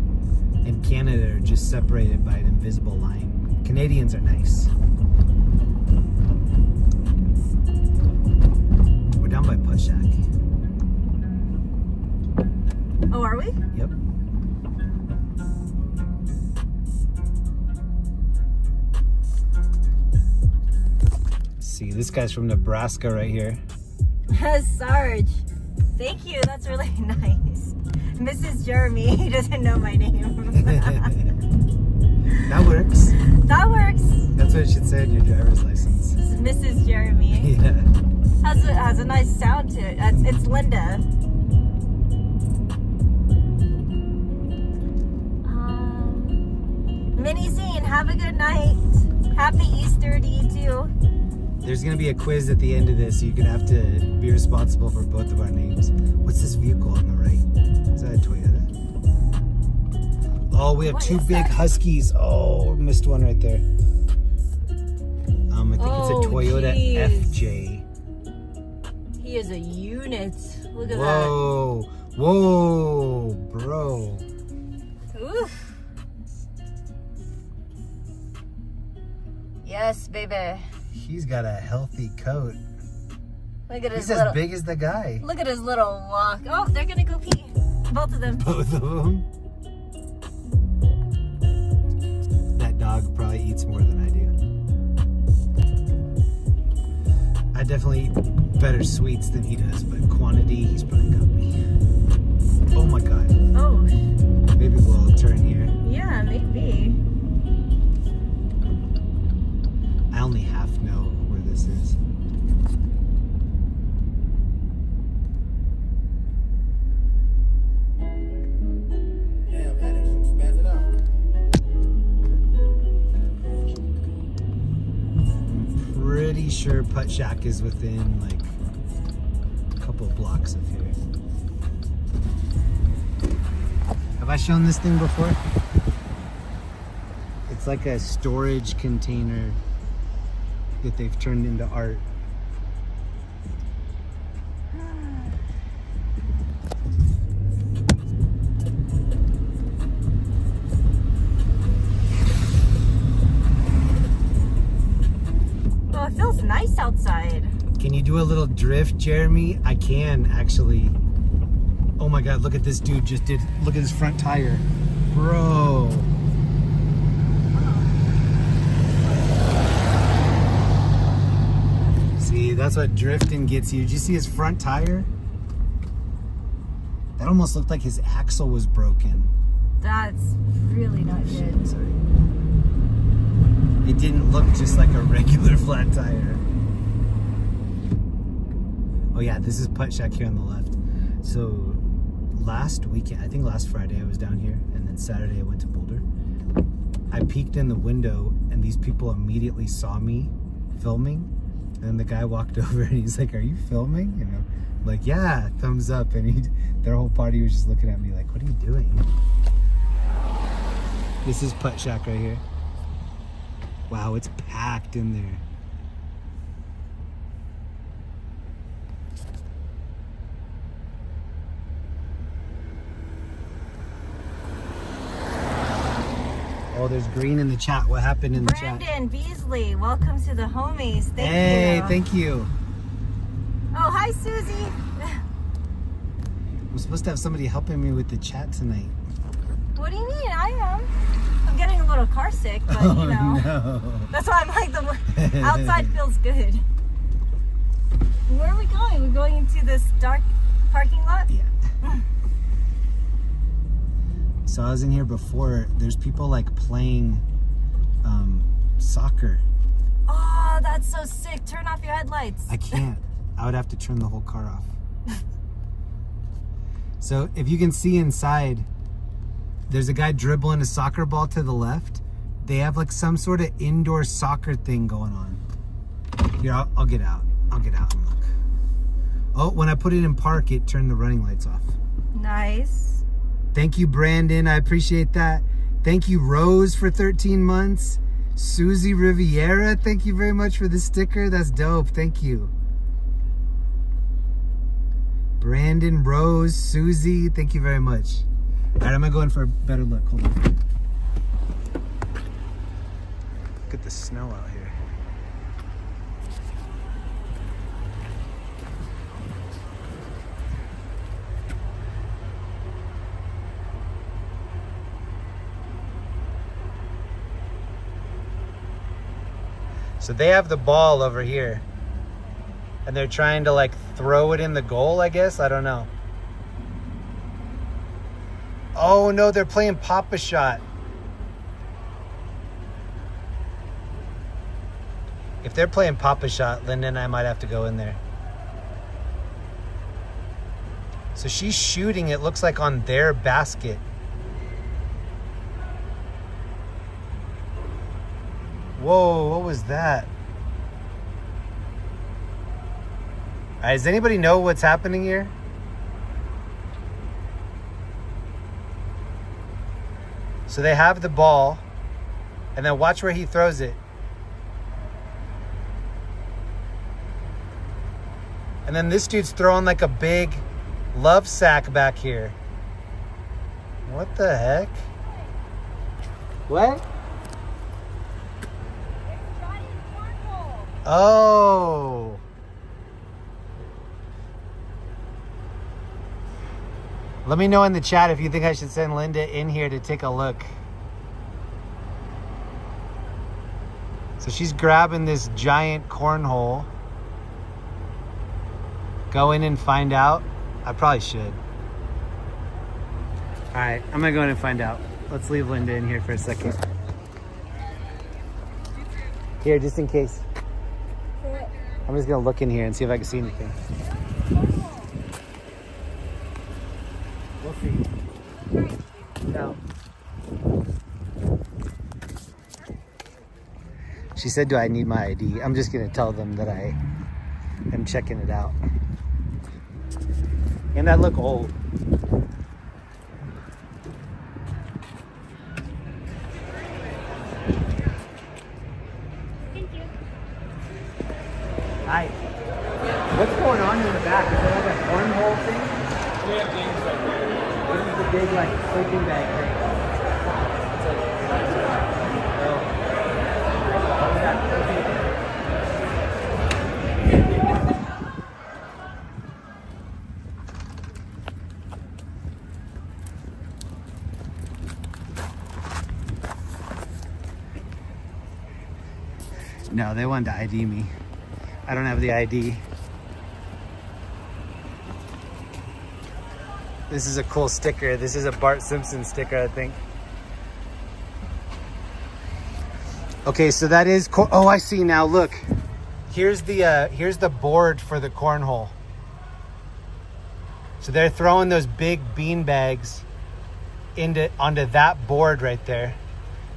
and Canada are just separated by an invisible line. Canadians are nice. We're down by Putt Shack. Oh, are we? Yep. See, this guy's from Nebraska right here. Sarge. Thank you. That's really nice. Mrs. Jeremy. He doesn't know my name. That works. That works. That's what it should say on your driver's license. This is Mrs. Jeremy. Yeah. Has a nice sound to it. It's Linda. Mini Scene, have a good night. Happy Easter to you too. There's going to be a quiz at the end of this, so you're going to have to be responsible for both of our names. What's this vehicle on the right? Is that a Toyota? Oh, we have two big Huskies. Oh, missed one right there. I think it's a Toyota FJ. He is a unit. Look at Whoa. Whoa, bro. that. Oof. Yes, baby. He's got a healthy coat. Look at his He's as big as the guy. Look at his little walk. Oh, they're gonna go pee. Both of them. Both of them? That dog probably eats more than I do. I definitely eat better sweets than he does, but quantity, he's probably got me. Oh my god. Oh. Maybe we'll turn here. Yeah, maybe. I only half know where this is. Damn, that is spazzing out. I'm pretty sure Putt Shack is within like a couple blocks of here. Have I shown this thing before? It's like a storage container that they've turned into art. nice outside. Can you do a little drift, Jeremy? I can, actually. Oh my God, look at this dude just did. Look at his front tire. Bro. See, that's what drifting gets you. Did you see his front tire? That almost looked like his axle was broken. That's really not good. Shit, sorry. It didn't look just like a regular flat tire. Oh yeah, this is Putt Shack here on the left. So last weekend, I think last Friday I was down here, and then Saturday I went to Boulder. I peeked in the window and these people immediately saw me filming. And then the guy walked over and he's like, "Are you filming?" You know, I'm like, "Yeah, thumbs up." And their whole party was just looking at me like, "What are you doing?" This is Putt Shack right here. Wow, it's packed in there. Oh, there's green in the chat. What happened in the chat? Brandon Beasley, welcome to the homies. Thank you. Hey, thank you. Oh, hi, Susie. I'm supposed to have somebody helping me with the chat tonight. What do you mean? I am. I'm getting a little car sick, but you know. No. That's why I'm like, the outside feels good. Where are we going? We're going into this dark parking lot? Yeah. So I was in here before. There's people like playing soccer. Oh, that's so sick. Turn off your headlights. I can't. I would have to turn the whole car off. So if you can see inside, there's a guy dribbling a soccer ball to the left. They have like some sort of indoor soccer thing going on. Here, I'll get out. I'll get out and look. Oh, when I put it in park, it turned the running lights off. Nice. Thank you, Brandon. I appreciate that. Thank you, Rose, for 13 months. Susie Riviera, thank you very much for the sticker. That's dope. Thank you. Brandon, Rose, Susie, thank you very much. All right, I'm going to go in for a better look. Hold on. Look at the snow out here. So they have the ball over here and they're trying to like throw it in the goal, I guess. I don't know. Oh no, they're playing Pop-A-Shot. If they're playing Pop-A-Shot, Linda and I might have to go in there. So she's shooting, it looks like on their basket. Whoa, what was that? All right, does anybody know what's happening here? So they have the ball, and then watch where he throws it. And then this dude's throwing like a big love sack back here. What the heck? What? Oh. Let me know in the chat if you think I should send Linda in here to take a look. So she's grabbing this giant cornhole. Go in and find out. I probably should. All right, I'm gonna go in and find out. Let's leave Linda in here for a second. Here, just in case. I'm just gonna look in here and see if I can see anything. We'll see. No. She said, "Do I need my ID?" I'm just gonna tell them that I am checking it out. And I look old. Hi. What's going on in the back? Is there like a cornhole thing? We have games right there. This is the big like sleeping bag thing. No, they wanted to ID me. I don't have the ID. This is a cool sticker. This is a Bart Simpson sticker, I think. Okay, so that is oh, I see now. Look, here's the board for the cornhole. So they're throwing those big bean bags onto that board right there.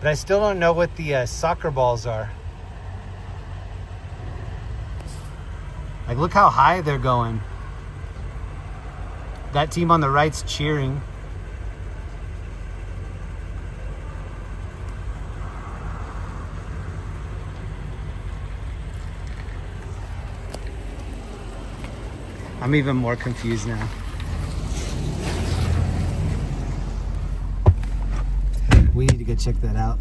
But I still don't know what the soccer balls are. Like, look how high they're going. That team on the right's cheering. I'm even more confused now. We need to go check that out.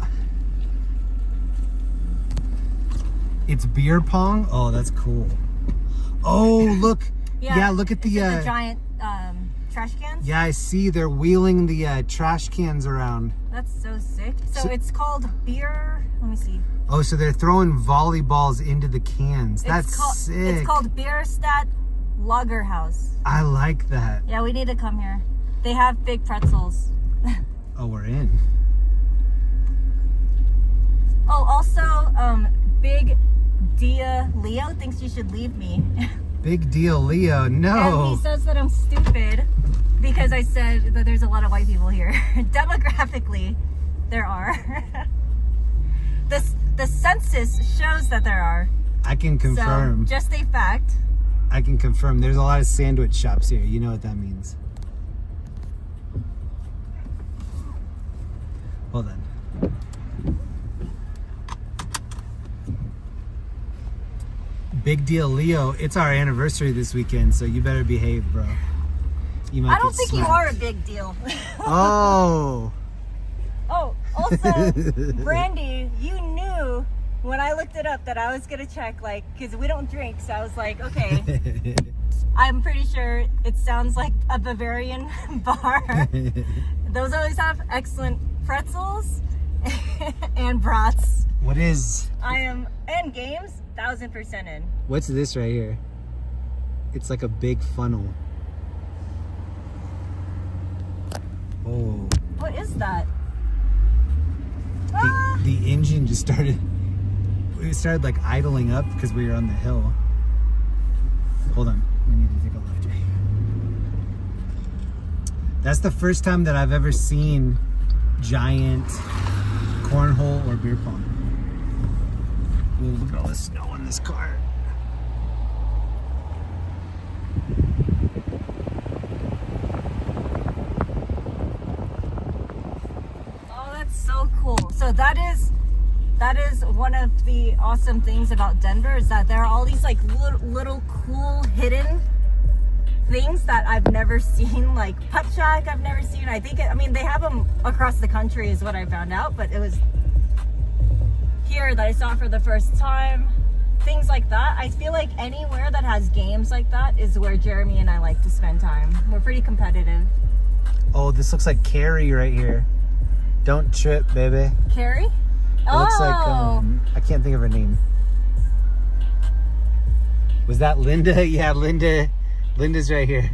It's beer pong? Oh, that's cool. Oh, look. Yeah, look at the giant trash cans. Yeah, I see they're wheeling the trash cans around. That's so sick. So it's called beer. Let me see. Oh, so they're throwing volleyballs into the cans. That's sick. It's called Bierstadt Lagerhaus. I like that. Yeah, we need to come here. They have big pretzels. Oh, we're in. Oh, also, Big Dia Leo thinks you should leave me. Big deal, Leo. No. And he says that I'm stupid because I said that there's a lot of white people here. Demographically, there are. The census shows that there are. I can confirm. So, just a fact. I can confirm. There's a lot of sandwich shops here. You know what that means. Hold on. Big deal, Leo. It's our anniversary this weekend, so you better behave, bro. You might I don't think smacked. you are a big deal. Oh. Oh, also, Brandy, you knew when I looked it up that I was going to check, like, because we don't drink, so I was like, okay. I'm pretty sure it sounds like a Bavarian bar. Those always have excellent pretzels and brats. What is? And games, 1000% in. What's this right here? It's like a big funnel. Oh. What is that? The engine just started. It started like idling up because we were on the hill. Hold on, we need to take a left here. That's the first time that I've ever seen giant cornhole or beer pong. Ooh, look at all this snow in this car. Oh, that's so cool. So that is one of the awesome things about Denver is that there are all these like little cool hidden things that I've never seen, like Putt Shack I've never seen. I mean they have them across the country is what I found out, but it was here that I saw for the first time. Things like that. I feel like anywhere that has games like that is where Jeremy and I like to spend time. We're pretty competitive. Oh, this looks like Carrie right here. Don't trip, baby. Carrie? It looks like, I can't think of her name. Was that Linda? Yeah, Linda. Linda's right here.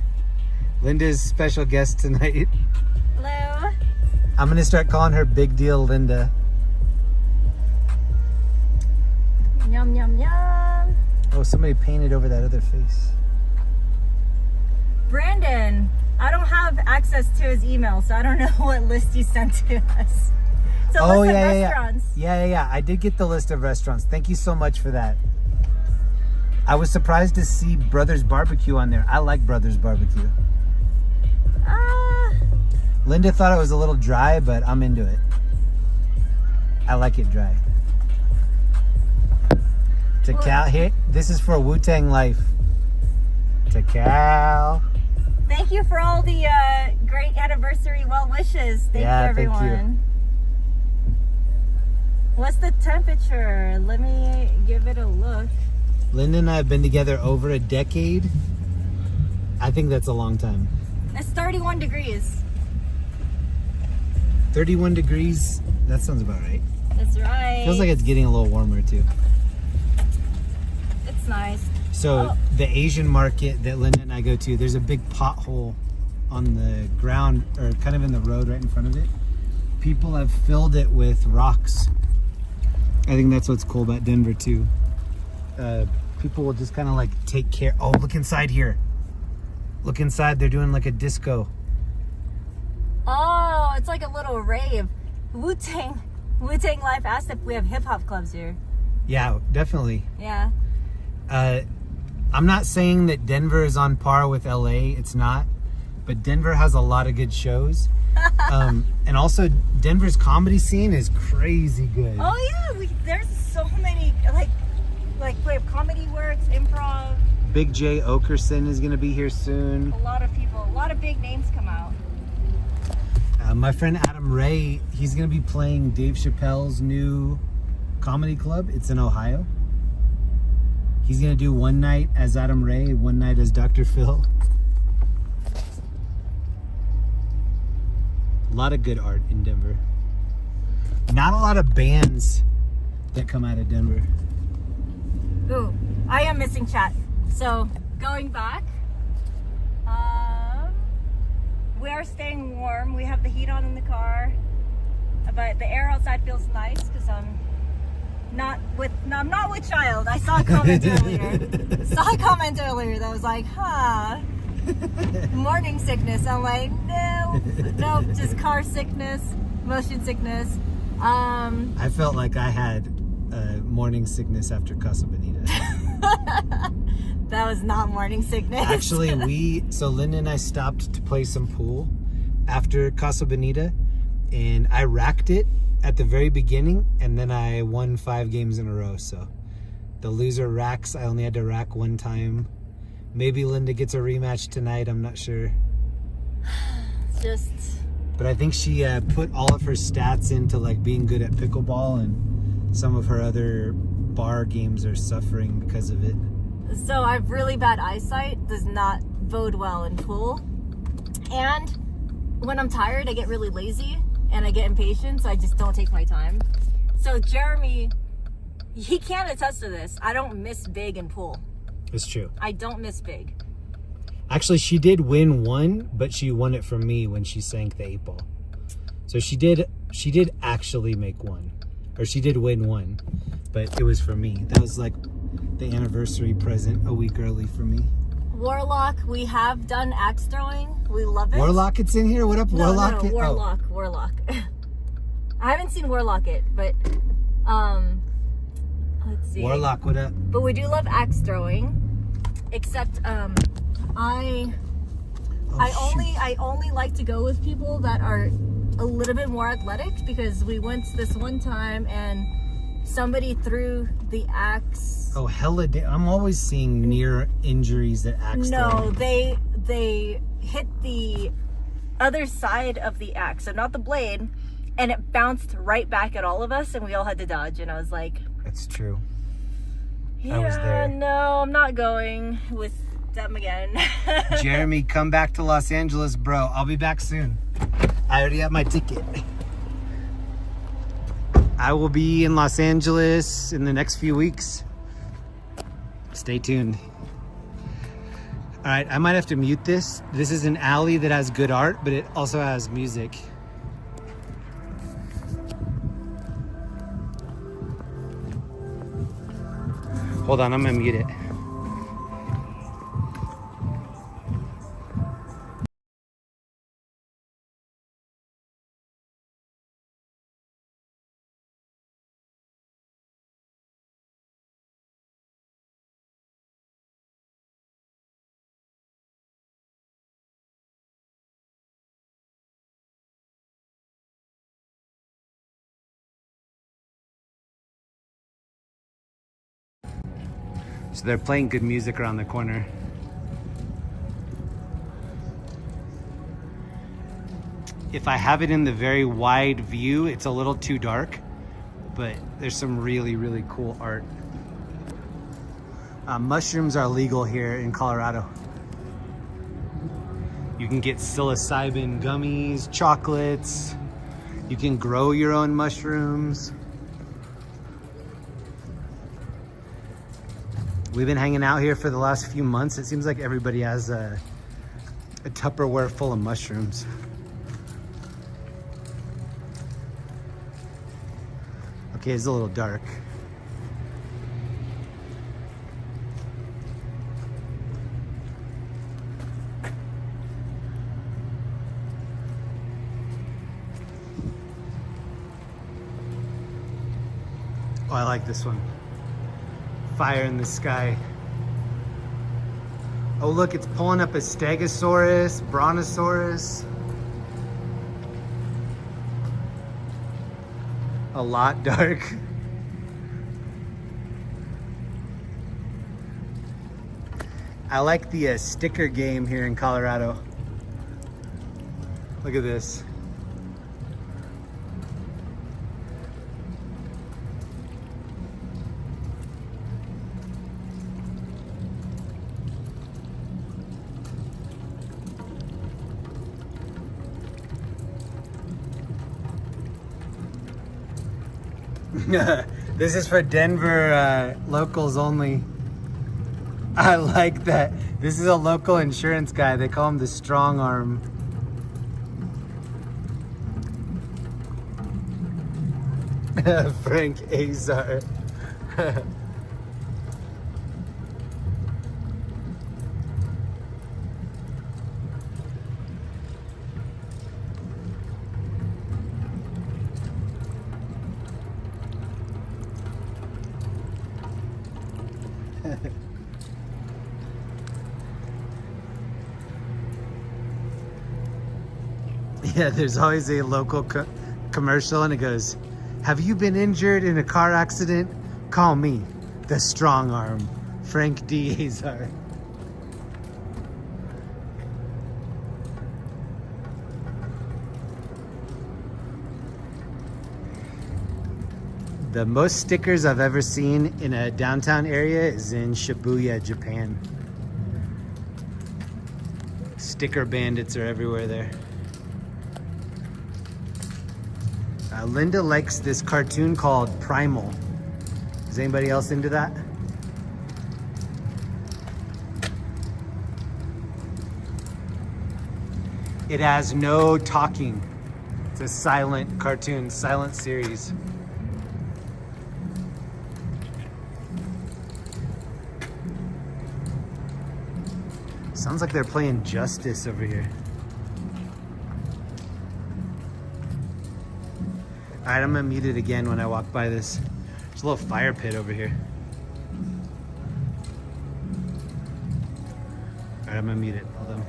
Linda's special guest tonight. Hello. I'm going to start calling her Big Deal Linda. Yum, yum, yum. Oh, somebody painted over that other face. Brandon, I don't have access to his email, so I don't know what list you sent to us. So Oh, list of yeah. restaurants. Yeah. I did get the list of restaurants. Thank you so much for that. I was surprised to see Brothers Barbecue on there. I like Brothers Barbecue. Linda thought it was a little dry, but I'm into it. I like it dry. To Cal, here, this is for Wu-Tang Life. To Cal. Thank you for all the great anniversary well wishes. Thank you, everyone. Thank you. What's the temperature? Let me give it a look. Linda and I have been together over a decade. I think that's a long time. It's 31 degrees. 31 degrees. That sounds about right. That's right. Feels like it's getting a little warmer too. That's nice. So the Asian market that Linda and I go to, there's a big pothole on the ground, or kind of in the road right in front of it. People have filled it with rocks. I think that's what's cool about Denver too. People will just kind of like take care. Oh, look inside here. Look inside. They're doing like a disco. Oh, it's like a little rave. Wu-Tang Life asked if we have hip hop clubs here. Yeah, definitely. Yeah. I'm not saying that Denver is on par with LA. It's not. But Denver has a lot of good shows. And also Denver's comedy scene is crazy good. Oh yeah, there's so many like we have Comedy Works, improv. Big J Okerson is gonna be here soon. A lot of people, a lot of big names come out. My friend Adam Ray, he's gonna be playing Dave Chappelle's new comedy club. It's in Ohio. He's gonna do one night as Adam Ray, one night as Dr. Phil. A lot of good art in Denver. Not a lot of bands that come out of Denver. Ooh, I am missing chat. So going back, we are staying warm. We have the heat on in the car, but the air outside feels nice because I'm not with child. I saw a comment earlier that was like, morning sickness. I'm like, no, just car sickness, motion sickness. I felt like I had morning sickness after Casa Bonita. That was not morning sickness. Actually, so Linda and I stopped to play some pool after Casa Bonita, and I racked it at the very beginning, and then I won 5 games in a row. So the loser racks, I only had to rack one time. Maybe Linda gets a rematch tonight, I'm not sure. But I think she put all of her stats into like being good at pickleball, and some of her other bar games are suffering because of it. So I have really bad eyesight, does not bode well in pool. And when I'm tired, I get really lazy and I get impatient, so I just don't take my time. So Jeremy, he can attest to this. I don't miss big in pool. It's true. I don't miss big. Actually, she did win one, but she won it from me when she sank the 8 ball. So she did actually make one, or she did win one, but it was for me. That was like the anniversary present a week early for me. Warlock, we have done axe throwing. We love it. Warlock, it's in here. What up, Warlock? No, Warlock. I haven't seen Warlock it, but let's see. Warlock, what up? But we do love axe throwing, except I only like to go with people that are a little bit more athletic, because we went this one time and somebody threw the axe. Oh, hella! I'm always seeing near injuries at axe throwing. No, they hit the other side of the axe, so not the blade, and it bounced right back at all of us, and we all had to dodge. And I was like, "That's true." Yeah, I was there. No, I'm not going with them again. Jeremy, come back to Los Angeles, bro. I'll be back soon. I already have my ticket. I will be in Los Angeles in the next few weeks. Stay tuned. All right, I might have to mute this. This is an alley that has good art, but it also has music. Hold on, I'm gonna mute it. So they're playing good music around the corner. If I have it in the very wide view, it's a little too dark, but there's some really, really cool art. Mushrooms are legal here in Colorado. You can get psilocybin gummies, chocolates. You can grow your own mushrooms. We've been hanging out here for the last few months. It seems like everybody has a Tupperware full of mushrooms. Okay, it's a little dark. Oh, I like this one. Fire in the sky. Oh, look, it's pulling up a Stegosaurus, Brontosaurus. A lot dark. I like the sticker game here in Colorado. Look at this. This is for Denver locals only. I like that. This is a local insurance guy. They call him the strong arm. Frank Azar. Yeah, there's always a local commercial and it goes, "Have you been injured in a car accident? Call me, the strong arm, Frank D. Azar." The most stickers I've ever seen in a downtown area is in Shibuya, Japan. Sticker bandits are everywhere there. Linda likes this cartoon called Primal. Is anybody else into that? It has no talking. It's a silent cartoon, silent series. Sounds like they're playing Justice over here. All right, I'm gonna mute it again when I walk by this. There's a little fire pit over here. All right, I'm gonna mute it. Hold on.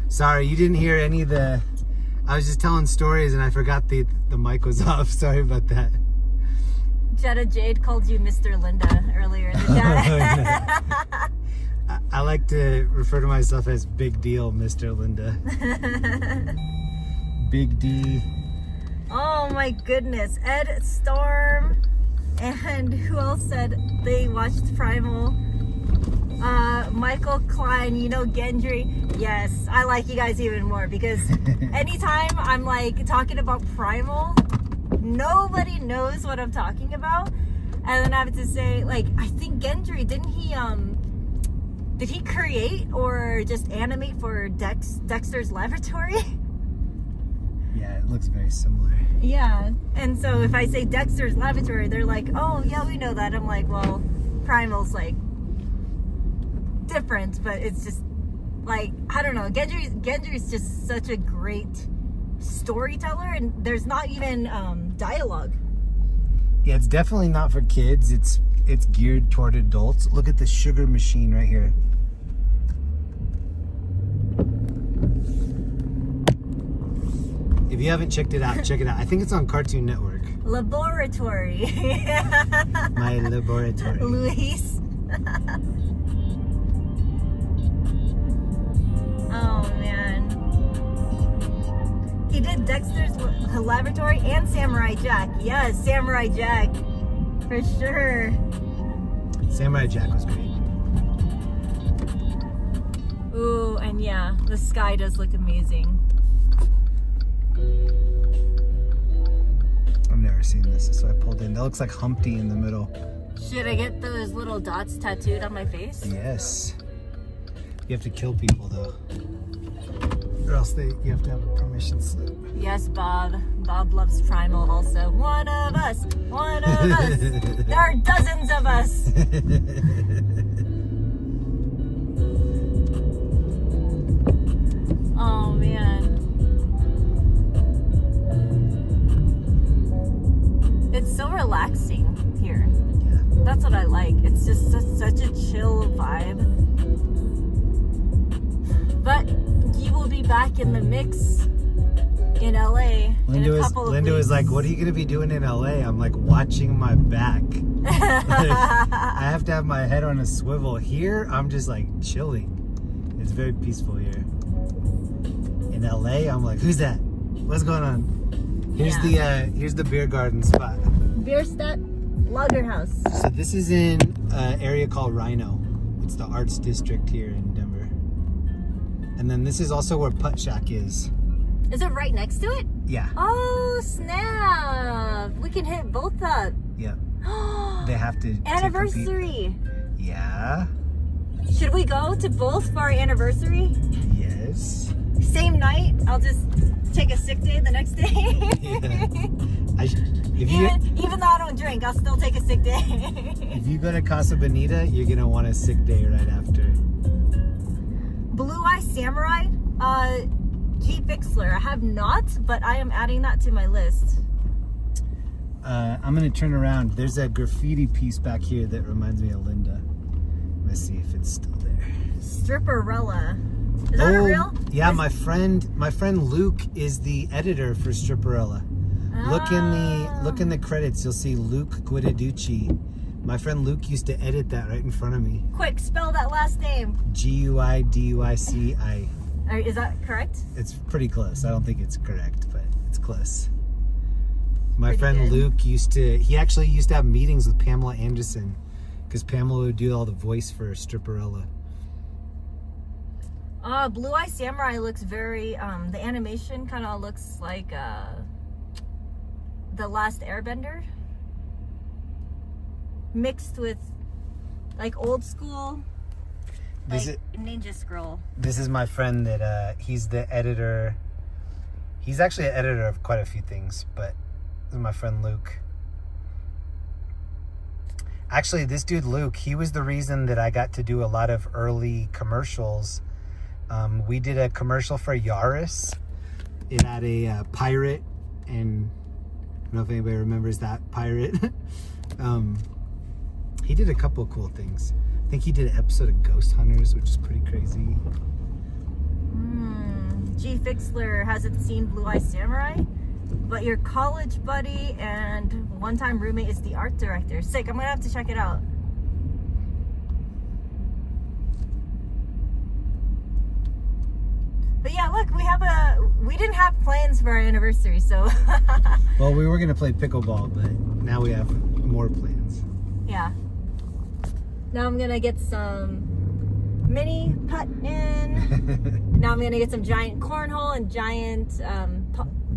Sorry, you didn't hear any of the... I was just telling stories and I forgot the mic was off. Sorry about that. Jetta Jade called you Mr. Linda earlier in the chat. Oh, no. I like to refer to myself as Big Deal, Mr. Linda. Big D. Oh my goodness. Ed Storm and who else said they watched Primal? Michael Klein, you know Gendry. Yes, I like you guys even more because anytime I'm like talking about Primal, nobody knows what I'm talking about. And then I have to say, like, I think Gendry, did he create or just animate for Dexter's Laboratory? Yeah, it looks very similar. Yeah, and so if I say Dexter's Laboratory, they're like, oh yeah, we know that. I'm like, well, Primal's like different, but it's just like, I don't know, Gendry's just such a great storyteller, and there's not even dialogue. Yeah, it's definitely not for kids. It's geared toward adults. Look at the sugar machine right here. If you haven't checked it out, check it out. I think it's on Cartoon Network. Laboratory. My laboratory. Luis. Oh man. He did Dexter's Laboratory and Samurai Jack. Yes, Samurai Jack. For sure. Samurai Jack was great. Ooh, and yeah, the sky does look amazing. I've never seen this, so I pulled in. That looks like Humpty in the middle. Should I get those little dots tattooed on my face? Yes. You have to kill people though. Or else you have to have a permission slip. Yes, Bob. Bob loves Primal also. One of us. One of us. There are dozens of us. Oh, man. It's so relaxing here. Yeah. That's what I like. It's just such a chill vibe. But you will be back in the mix in LA in a couple of Linda weeks. was like, what are you going to be doing in LA? I'm like, watching my back. I have to have my head on a swivel. Here, I'm just like chilling. It's very peaceful here. In LA, I'm like, who's that? What's going on? Here's the beer garden spot. Bierstadt Lager House. So this is in an area called Rhino. It's the arts district here in Denver. And then this is also where Putt Shack is. Is it right next to it? Yeah. Oh, snap. We can hit both up. Yeah. They have to Anniversary. Yeah. Should we go to both for our anniversary? Yes. Same night? I'll just take a sick day the next day. Yeah. Even though I don't drink, I'll still take a sick day. If you go to Casa Bonita, you're going to want a sick day right after. Blue Eye Samurai, G. Fixler. I have not, but I am adding that to my list. I'm going to turn around. There's a graffiti piece back here that reminds me of Linda. Let's see if it's still there. Stripperella. Is that real? Yeah, my friend Luke is the editor for Stripperella. Look in the credits. You'll see Luke Guidaducci. My friend Luke used to edit that right in front of me. Quick, spell that last name. Guiduici. Is that correct? It's pretty close. I don't think it's correct, but it's close. My Pretty friend good. Luke he actually used to have meetings with Pamela Anderson because Pamela would do all the voice for Stripperella. Blue Eye Samurai looks very, the animation kind of looks like The Last Airbender. Mixed with like old school, like Ninja Scroll. This is my friend that he's the editor. He's actually an editor of quite a few things, but this is my friend Luke. Actually, this dude Luke, he was the reason that I got to do a lot of early commercials. We did a commercial for Yaris. It had a pirate, and I don't know if anybody remembers that pirate. He did a couple of cool things. I think he did an episode of Ghost Hunters, which is pretty crazy. G. Fixler hasn't seen Blue Eye Samurai, but your college buddy and one-time roommate is the art director. Sick, I'm gonna have to check it out. But yeah, look, we didn't have plans for our anniversary, so. Well, we were gonna play pickleball, but now we have more plans. Yeah. Now I'm gonna get some mini putt in. Now I'm gonna get some giant cornhole and giant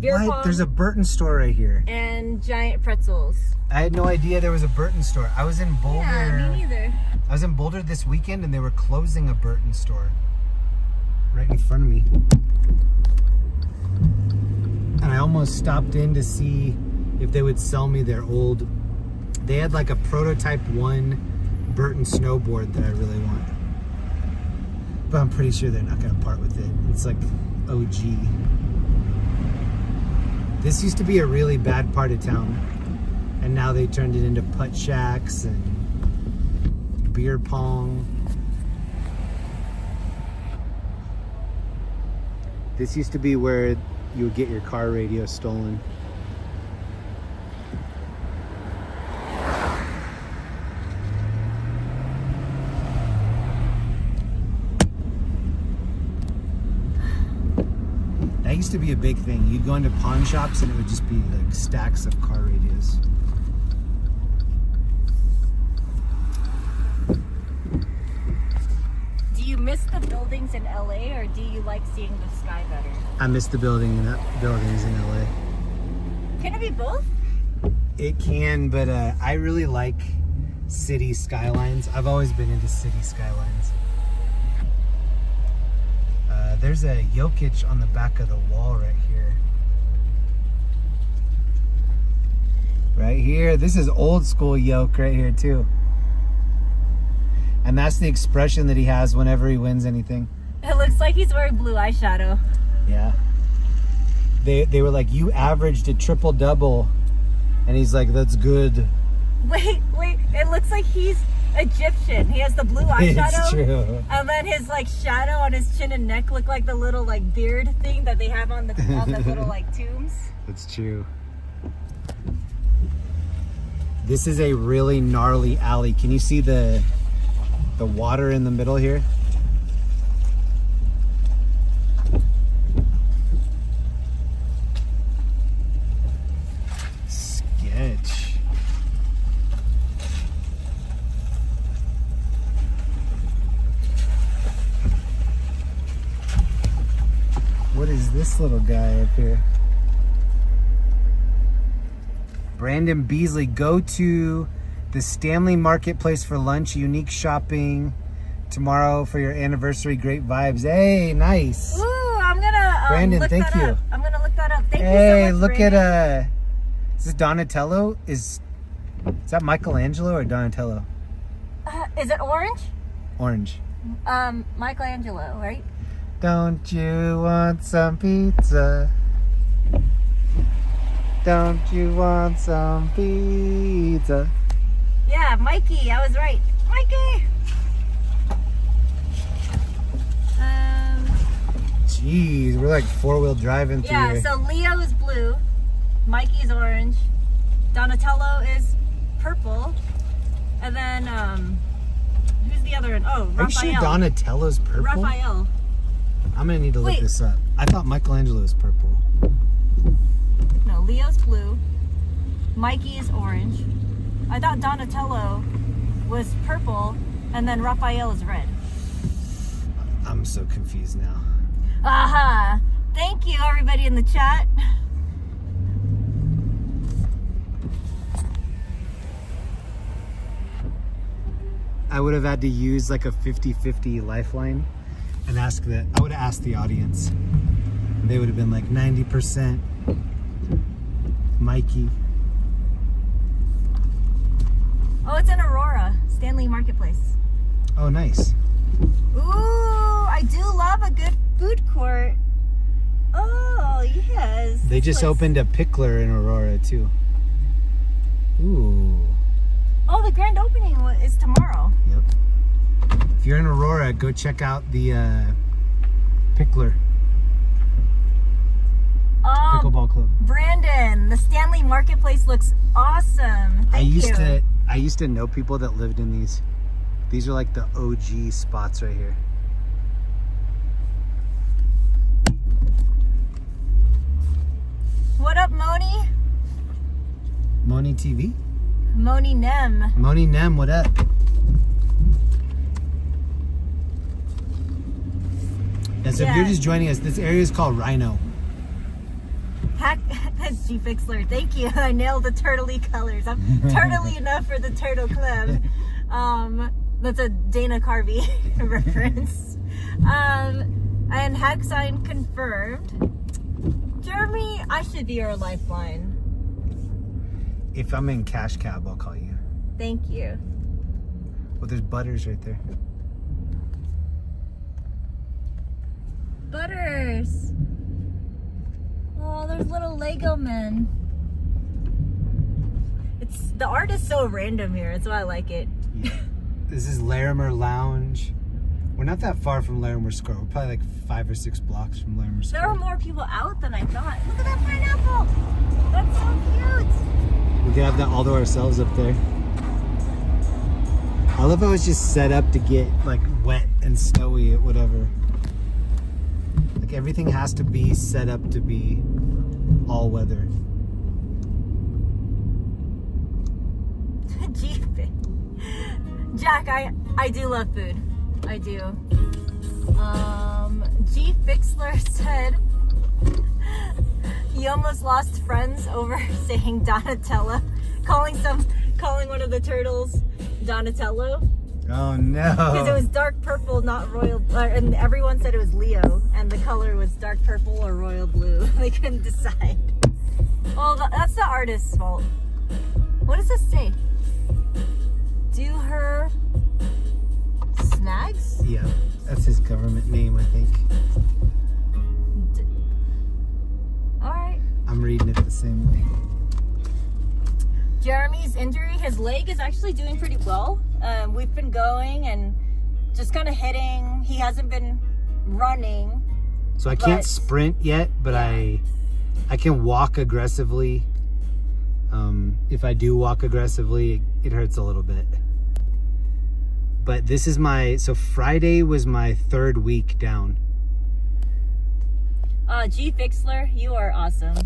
beer pong. There's a Burton store right here. And giant pretzels. I had no idea there was a Burton store. I was in Boulder. Yeah, me neither. I was in Boulder this weekend and they were closing a Burton store right in front of me. And I almost stopped in to see if they would sell me their old. They had like a prototype 1 Burton snowboard that I really want. But I'm pretty sure they're not going to part with it. It's like OG. This used to be a really bad part of town. And now they turned it into putt shacks and beer pong. This used to be where you would get your car radio stolen. That used to be a big thing. You'd go into pawn shops and it would just be like stacks of car radios. Do you miss the buildings in LA or do you like seeing the sky better? I miss the buildings in LA. Can it be both? It can, but I really like city skylines. I've always been into city skylines. There's a Jokic on the back of the wall right here. Right here. This is old school Yoke right here too. And that's the expression that he has whenever he wins anything. It looks like he's wearing blue eyeshadow. Yeah. They were like, you averaged a triple-double. And he's like, that's good. Wait. It looks like he's Egyptian. He has the blue eyeshadow. It's true. And then his like shadow on his chin and neck look like the little like beard thing that they have on the little like tombs. That's true. This is a really gnarly alley. Can you see the water in the middle here? Sketch. What is this little guy up here? Brandon Beasley, go to the Stanley Marketplace for lunch, unique shopping tomorrow for your anniversary, great vibes. Hey, nice. Ooh, I'm gonna Brandon, look thank that you. up. I'm gonna look that up. Thank you Hey, so much, look Brandon. at is this Donatello? Is that Michelangelo or Donatello? Is it orange? Orange. Michelangelo, right? Don't you want some pizza? Don't you want some pizza? Yeah, Mikey. I was right. Mikey. Jeez, we're like four-wheel driving through Yeah. here. So Leo is blue. Mikey's orange. Donatello is purple. And then who's the other one? Oh, Raphael. Are you sure Donatello's purple? Raphael. I'm gonna need to look Wait. this up. I thought Michelangelo was purple. No, Leo's blue. Mikey is orange. I thought Donatello was purple, and then Raphael is red. I'm so confused now. Aha! Thank you, everybody in the chat. I would have had to use like a 50-50 lifeline and I would have asked the audience. And they would have been like 90% Mikey. Oh, it's in Aurora, Stanley Marketplace. Oh, nice. Ooh, I do love a good food court. Oh, yes. They just opened a Pickler in Aurora too. Ooh. Oh, the grand opening is tomorrow. Yep. If you're in Aurora, go check out the Pickler Pickleball Club. Brandon, the Stanley Marketplace looks awesome. Thank you. I used to know people that lived in these. These are like the OG spots right here. What up, Moni? Moni TV? Moni Nem. Moni Nem, what up? Yeah, so if you're just joining us, this area is called Rhino. Heck, G Fixler, thank you. I nailed the turtley colors. I'm turtley enough for the Turtle Club. That's a Dana Carvey reference. And hack sign confirmed. Jeremy, I should be your lifeline. If I'm in cash cab, I'll call you. Thank you. Well, there's Butters right there. Butters. Oh, there's little Lego men. The art is so random here. That's why I like it. Yeah. This is Larimer Lounge. We're not that far from Larimer Square. We're probably like 5 or 6 blocks from Larimer Square. There were more people out than I thought. Look at that pineapple. That's so cute. We could have that all to ourselves up there. I love how it's just set up to get like wet and snowy at whatever. Like everything has to be set up to be all weather. Gee, Jack, I do love food. I do. G Fixler said he almost lost friends over saying Donatello, calling one of the turtles Donatello. Oh no! Because it was dark purple, not royal, and everyone said it was Leo, and the color was dark purple or royal blue. They couldn't decide. Well, that's the artist's fault. What does this say? Do her snags? Yeah, that's his government name, I think. All right. I'm reading it the same way. Jeremy's injury, his leg is actually doing pretty well. We've been going and just kind of hitting. He hasn't been running. So I can't sprint yet, but yeah. I can walk aggressively. If I do walk aggressively, it hurts a little bit. But this is so Friday was my 3rd week down. G Fixler, you are awesome.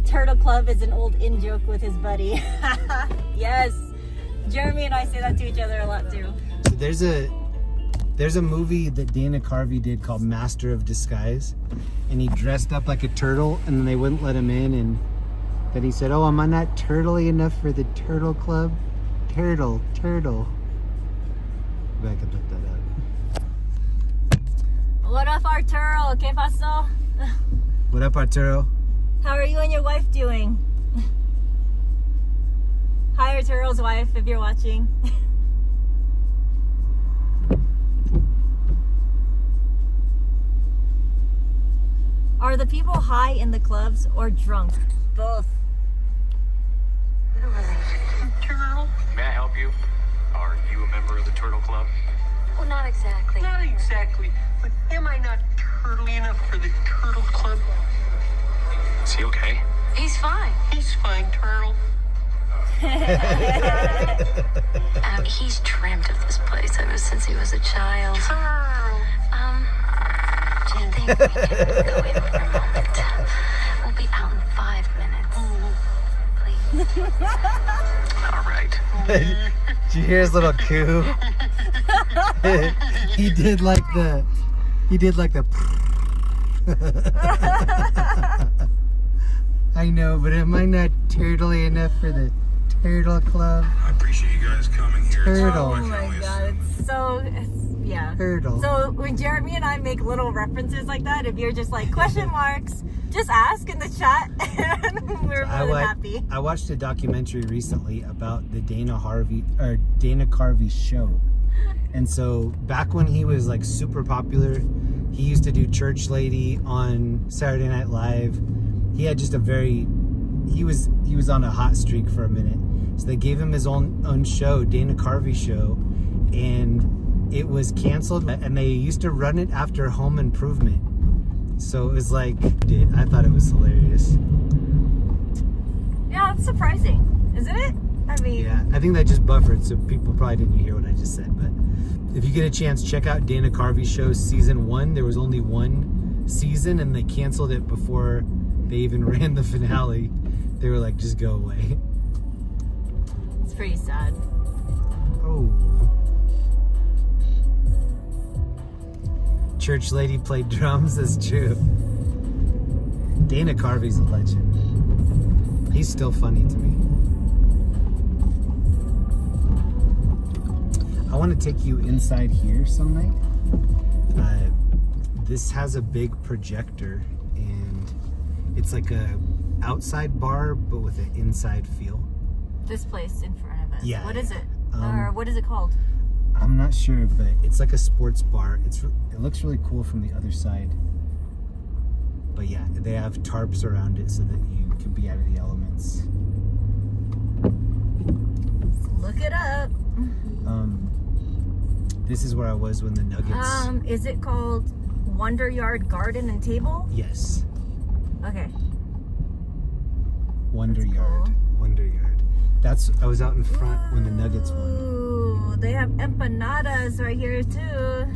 Turtle Club is an old in-joke with his buddy. Yes. Jeremy and I say that to each other a lot too. So there's a movie that Dana Carvey did called Master of Disguise, and he dressed up like a turtle, and then they wouldn't let him in, and then he said, "Oh, am I not turtly enough for the Turtle Club? Turtle." Maybe I could look that up. What up, Arturo? ¿Qué pasó? What up, Arturo? How are you and your wife doing? Hi, Arturo's wife, if you're watching. Are the people high in the clubs or drunk? Both. Turtle? May I help you? Are you a member of the Turtle Club? Well, not exactly. Not exactly, but am I not turtly enough for the Turtle Club? Is he okay? He's fine. He's fine, Turtle. He's dreamt of this place ever since he was a child. Turtle. Do you think we can go in for a moment? We'll be out in 5 minutes. Please. All right. Did you hear his little coo? He did like the I know, but am I not turtly enough for the Turtle Club? I appreciate you guys coming here. Turtle. Oh my god, yeah. Turtle. So when Jeremy and I make little references like that, if you're just like question marks, just ask in the chat and we're more than happy. I watched a documentary recently about the Dana Carvey show. And so back when he was like super popular, he used to do Church Lady on Saturday Night Live. He had just he was on a hot streak for a minute. So they gave him his own show, Dana Carvey show, and it was canceled, and they used to run it after Home Improvement. So it was like, dude, I thought it was hilarious. Yeah, it's surprising, isn't it? I mean, yeah, I think that just buffered, so people probably didn't hear what I just said. But if you get a chance, check out Dana Carvey show season 1. There was only 1 season, and they canceled it before they even ran the finale. They were like, just go away. It's pretty sad. Oh. church lady played drums. That's true. Dana Carvey's a legend. He's still funny to me. I want to take you inside here some night. This has a big projector, and it's like a outside bar, but with an inside feel. This place in front of us. Yeah. What is it? Or what is it called? I'm not sure, but it's like a sports bar. It looks really cool from the other side. But yeah, they have tarps around it so that you can be out of the elements. Look it up. This is where I was when the Nuggets. Is it called Wonder Yard Garden and Table? Yes. Okay. Wonder That's Yard. cool. Wonder Yard. I was out in front when the Nuggets won. Ooh, they have empanadas right here too.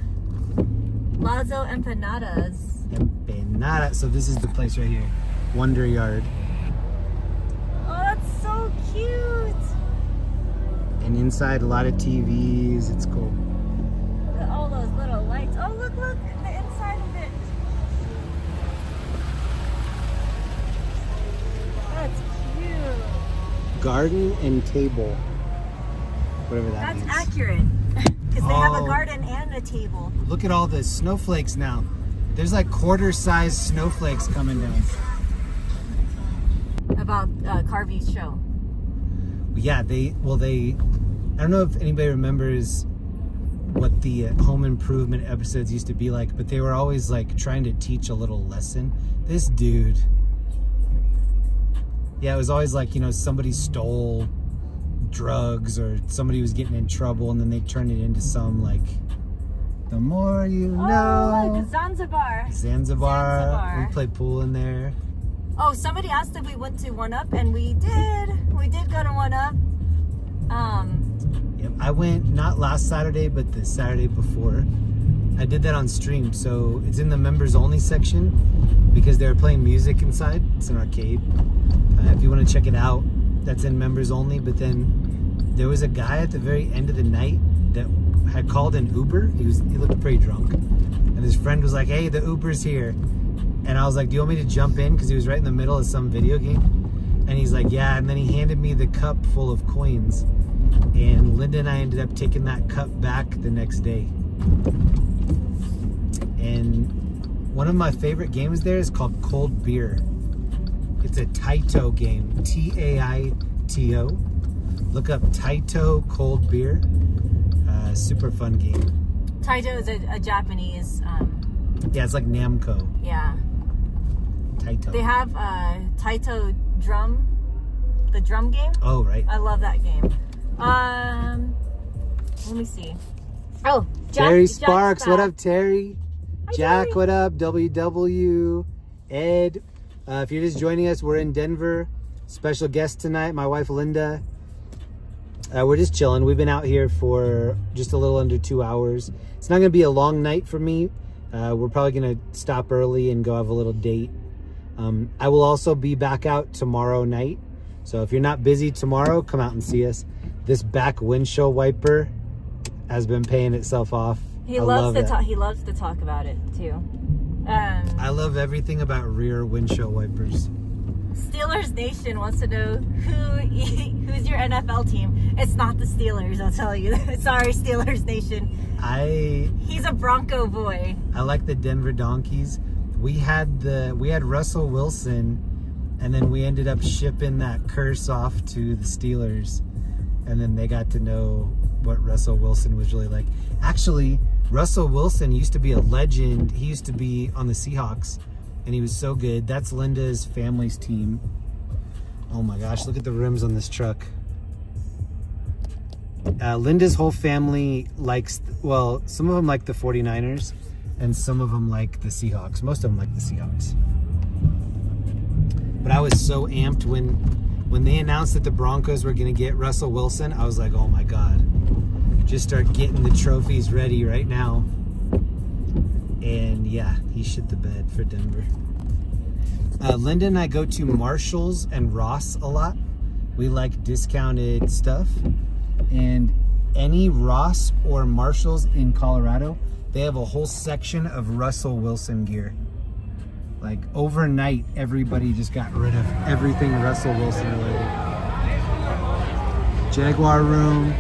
Lazo empanadas. Empanada. So this is the place right here. Wonder Yard. Oh, that's so cute. And inside a lot of TVs. It's cool. Look at all those little lights. Oh, look, the inside of it. That's cute. Garden and table. Whatever that means. That's accurate. Because they have a Oh. garden and a table. Look at all the snowflakes now. There's like quarter-sized snowflakes coming down. About Carvey's show. Yeah, I don't know if anybody remembers what the home improvement episodes used to be like, but they were always like trying to teach a little lesson. This dude, yeah, it was always like, somebody stole drugs or somebody was getting in trouble, and then they turned it into some like, the more you know. Oh, look, Zanzibar. Zanzibar. We played pool in there. Oh, somebody asked if we went to One Up, and we did. We did go to One Up. Yep, I went not last Saturday, but the Saturday before. I did that on stream, so it's in the members only section because they were playing music inside. It's an arcade. If you want to check it out, that's in members only. But then there was a guy at the very end of the night that had called an Uber. He looked pretty drunk, and his friend was like, "Hey, the Uber's here." And I was like, "Do you want me to jump in?" Because he was right in the middle of some video game. And he's like, "Yeah." And then he handed me the cup full of coins. And Linda and I ended up taking that cup back the next day. And one of my favorite games there is called Cold Beer. It's a Taito game. Taito. Look up Taito Cold Beer. Super fun game. Taito is a Japanese. Yeah, it's like Namco. Yeah. Taito. They have Taito drum, the drum game. Oh, right. I love that game. Let me see. Oh, Terry Jack's Sparks. What back. up, Terry? Hi, Jack, Terry. what up? WW. Ed. If you're just joining us, we're in Denver. Special guest tonight, my wife Linda. We're just chilling. We've been out here for just a little under 2 hours. It's not going to be a long night for me. We're probably going to stop early and go have a little date. I will also be back out tomorrow night. So if you're not busy tomorrow, come out and see us. This back windshield wiper has been paying itself off. He I loves love to it. talk. He loves to talk about it too. I love everything about rear windshield wipers. Steelers Nation wants to know who's your NFL team. It's not the Steelers, I'll tell you. Sorry, Steelers Nation. He's a Bronco boy. I like the Denver Donkeys. We had Russell Wilson, and then we ended up shipping that curse off to the Steelers, and then they got to know what Russell Wilson was really like. Actually, Russell Wilson used to be a legend. He used to be on the Seahawks, and he was so good. That's Linda's family's team. Oh my gosh, look at the rims on this truck. Linda's whole family likes, well, some of them like the 49ers, and some of them like the Seahawks. Most of them like the Seahawks. But I was so amped when they announced that the Broncos were going to get Russell Wilson. I was like, oh my God. Just start getting the trophies ready right now. And yeah, he shit the bed for Denver. Linda and I go to Marshall's and Ross a lot. We like discounted stuff. And any Ross or Marshall's in Colorado they have a whole section of Russell Wilson gear. Like overnight, everybody just got rid of everything Russell Wilson related. Jaguar room.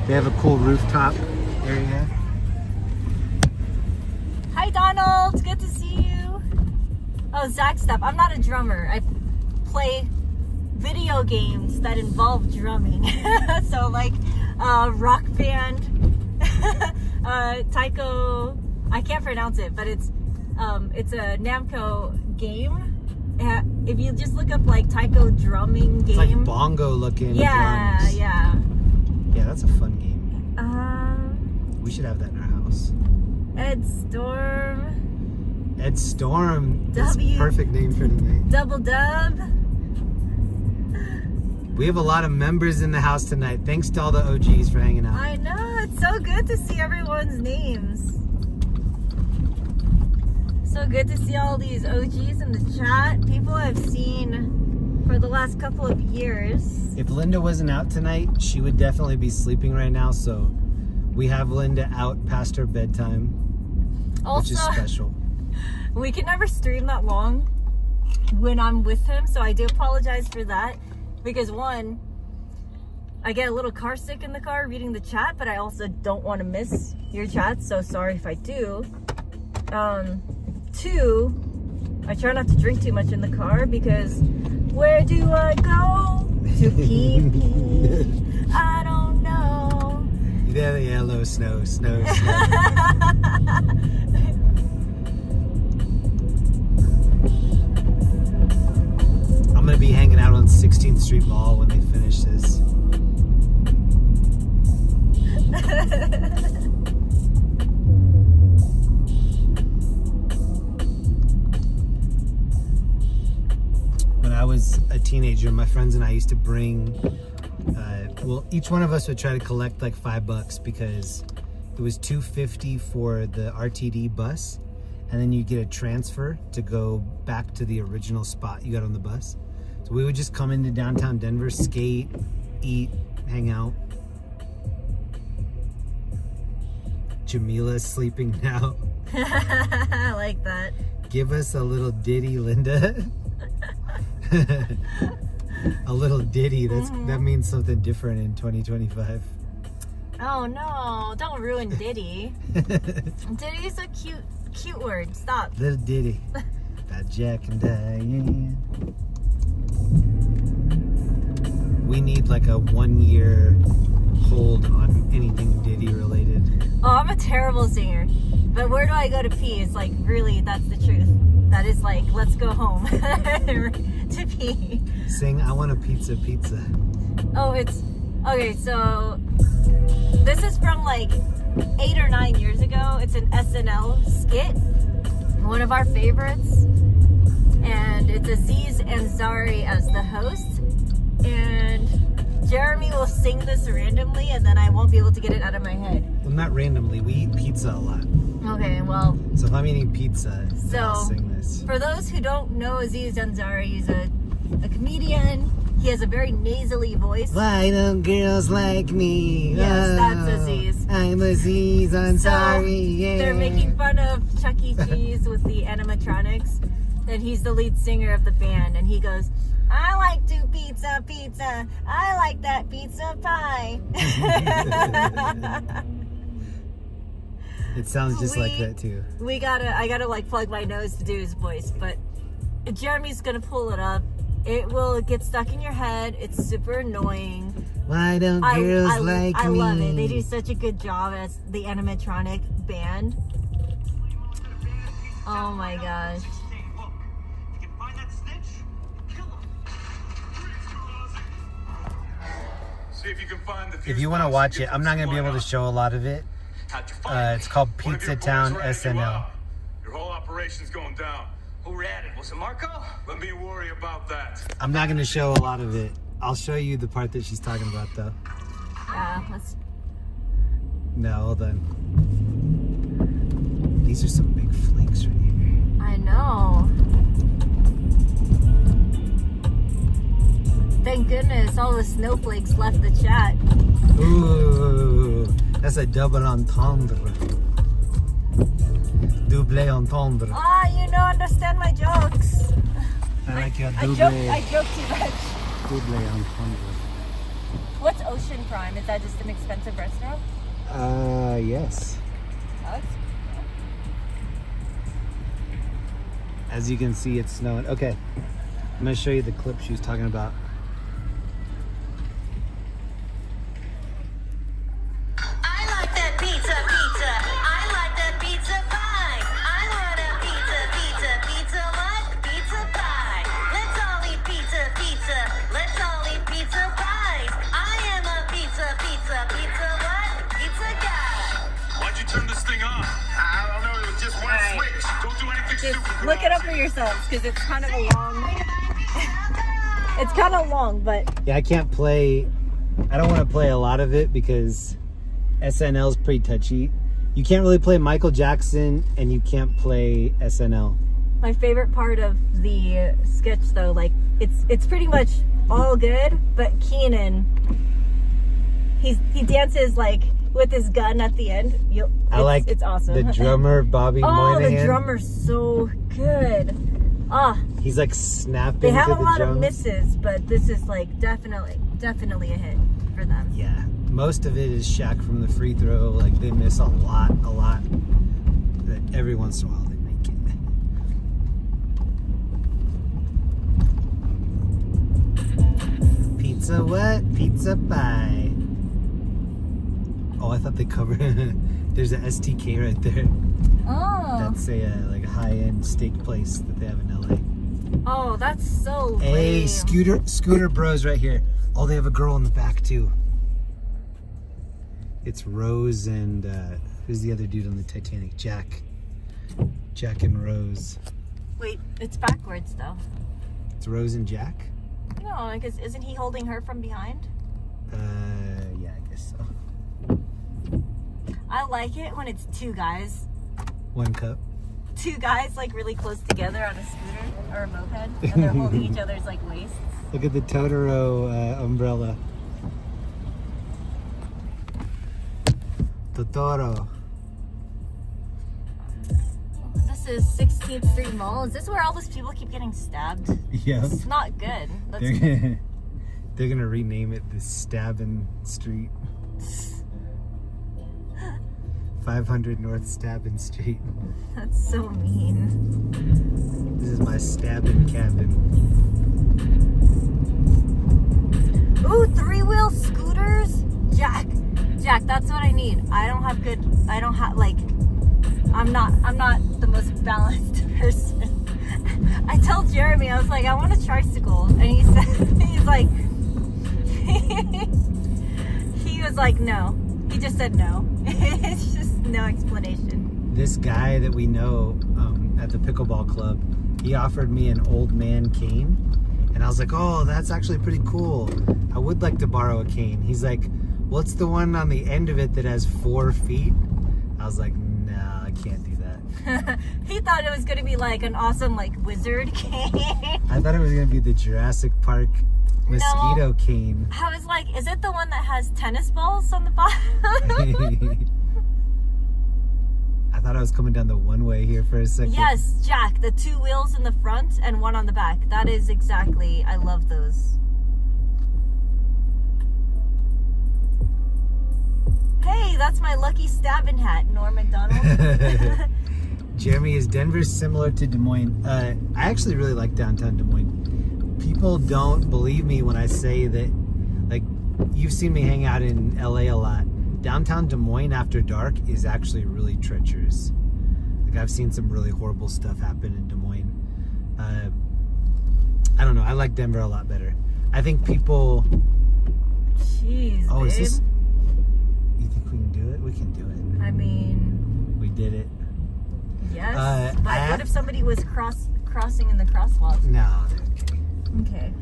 They have a cool rooftop area. Hi Donald, good to see you. Oh, Zach stuff. I'm not a drummer. I play video games that involve drumming. So like rock band, Taiko. I can't pronounce it, but it's a Namco game. If you just look up like Taiko drumming game, It's like bongo looking. yeah, drums. yeah. Yeah, that's a fun game. We should have that in our house. Ed Storm, Ed Storm. That's a W. perfect name for tonight. Double Dub. We have a lot of members in the house tonight. Thanks to all the OGs for hanging out. I know, it's so good to see everyone's names. So good to see all these OGs in the chat. People I've seen for the last couple of years. If Linda wasn't out tonight, she would definitely be sleeping right now. So we have Linda out past her bedtime, Also, which is special. we can never stream that long when I'm with him. So I do apologize for that. Because one, I get a little car sick in the car reading the chat, but I also don't want to miss your chat. So sorry if I do. Two, I try not to drink too much in the car because where do I go to pee? I don't know. Yeah, the yellow snow. I'm gonna be hanging out on 16th Street Mall when they finish this. When I was a teenager, my friends and I used to bring, each one of us would try to collect like $5 because it was $2.50 for the RTD bus, and then you get a transfer to go back to the original spot you got on the bus. So we would just come into downtown Denver, skate, eat, hang out. Jamila's sleeping now. I like that. Give us a little ditty, Linda. A little ditty. That means something different in 2025. Oh no, don't ruin Diddy. Diddy is a cute word. Stop. Little ditty. About Jack and Diane. We need like a 1 year hold on anything Diddy related. Oh, I'm a terrible singer. But where do I go to pee? It's like, really, that's the truth. That is like, let's go home to pee. Sing, I want a pizza. Oh, it's, okay, so this is from like 8 or 9 years ago. It's an SNL skit, one of our favorites. And it's Aziz Ansari as the host. And Jeremy will sing this randomly and then I won't be able to get it out of my head. Well, not randomly. We eat pizza a lot. Okay, well. So if I'm eating pizza, then I'll sing this. For those who don't know Aziz Ansari, he's a comedian. He has a very nasally voice. Why don't girls like me? Yes, that's Aziz. I'm Aziz Ansari, So, yeah. they're making fun of Chuck E. Cheese with the animatronics. And he's the lead singer of the band. And he goes, I like to pizza. I like that pizza pie. It sounds just like that too. I gotta like plug my nose to do his voice, but Jeremy's gonna pull it up. It will get stuck in your head. It's super annoying. Why don't girls like me? I love it. They do such a good job as the animatronic band. Oh my gosh. If you want to watch it, I'm not going to be able to show a lot of it. It's called Pizza Town SNL. Your whole operation's going down. Who ran it? Was it Marco? Let me worry about that. I'm not going to show a lot of it. I'll show you the part that she's talking about, though. Yeah, let's. No, hold on. These are some big flakes right here. I know. Thank goodness all the snowflakes left the chat. Ooh, that's a double entendre. Double entendre. Ah, you don't understand my jokes. I like your I double. joke too much. Double entendre. What's Ocean Prime? Is that just an expensive restaurant? Yes. Alex? As you can see, it's snowing. Okay, I'm gonna show you the clip she was talking about. I like that pizza. I like that pizza pie. I want a pizza what? Pizza pie. Let's all eat pizza. Let's all eat pizza pies. I am a pizza what? Pizza guy. Why'd you turn this thing on? I don't know. It was just one switch. Don't do anything Just stupid. look it up for yourselves because it's kind of a long. It's kind of long, but Yeah, I can't play. I don't want to play a lot of it because SNL is pretty touchy. You can't really play Michael Jackson, and you can't play SNL. my favorite part of the sketch, though, like it's pretty much all good, but Keenan, he dances like with his gun at the end. It's awesome. the drummer Bobby Moynihan. The drummer's so good. He's like snapping. They have to a the lot drums. of misses, but this is like definitely a hit for them. Yeah, most of it is Shaq from the free throw. Like they miss a lot. But every once in a while they make it. Pizza what? Pizza pie. Oh, I thought they covered. There's an STK right there. Oh. That's a like high-end steak place that they have in LA. Oh, that's so Hey, lame. Scooter Bros right here. Oh, they have a girl in the back too. It's Rose and who's the other dude on the Titanic? Jack and Rose. Wait, it's backwards though. It's Rose and Jack? No, because isn't he holding her from behind? Yeah, I guess so. I like it when it's two guys. One cup. Two guys like really close together on a scooter or a moped, and they're holding each other's like waists. Look at the Totoro umbrella. Totoro. This is 16th Street Mall. Is this where all those people keep getting stabbed? Yeah. It's not good. They're gonna rename it the Stabbin' Street. 500 North Stabbin' Street. That's so mean. This is my stabbin' cabin. Ooh, three-wheel scooters? Jack, that's what I need. I'm not the most balanced person. I told Jeremy, I was like, I want a tricycle. And he was like, no. He just said no. It's just no explanation. This guy that we know at the pickleball club, he offered me an old man cane. And I was like, oh, that's actually pretty cool. I would like to borrow a cane. He's like, what's the one on the end of it that has 4 feet? I was like, nah, I can't do that. He thought it was going to be like an awesome like wizard cane. I thought it was going to be the Jurassic Park mosquito cane. I was like, is it the one that has tennis balls on the bottom? I thought I was coming down the one way here for a second. Yes, Jack, the 2 wheels in the front and 1 on the back. That is exactly, I love those. Hey, that's my lucky stabbing hat, Norm McDonald. Jeremy, is Denver similar to Des Moines? I actually really like downtown Des Moines. People don't believe me when I say that, like, you've seen me hang out in LA a lot. Downtown Des Moines after dark is actually really treacherous. Like, I've seen some really horrible stuff happen in Des Moines. I don't know. I like Denver a lot better. I think people... Jeez, Oh, babe. is this... You think we can do it? We can do it. I mean... We did it. Yes. I But what if somebody was crossing in the crosswalk? No, okay. Okay.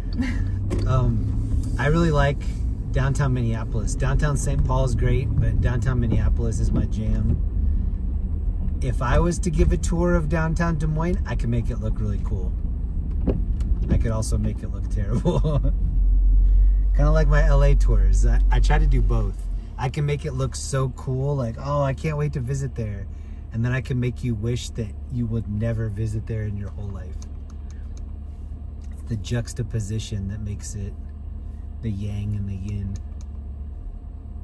I really like downtown Minneapolis. Downtown St. Paul is great, but downtown Minneapolis is my jam. If I was to give a tour of downtown Des Moines, I could make it look really cool. I could also make it look terrible. Kind of like my LA tours. I try to do both. I can make it look so cool, like, oh, I can't wait to visit there. and then I can make you wish that you would never visit there in your whole life. It's the juxtaposition that makes it the yang and the yin.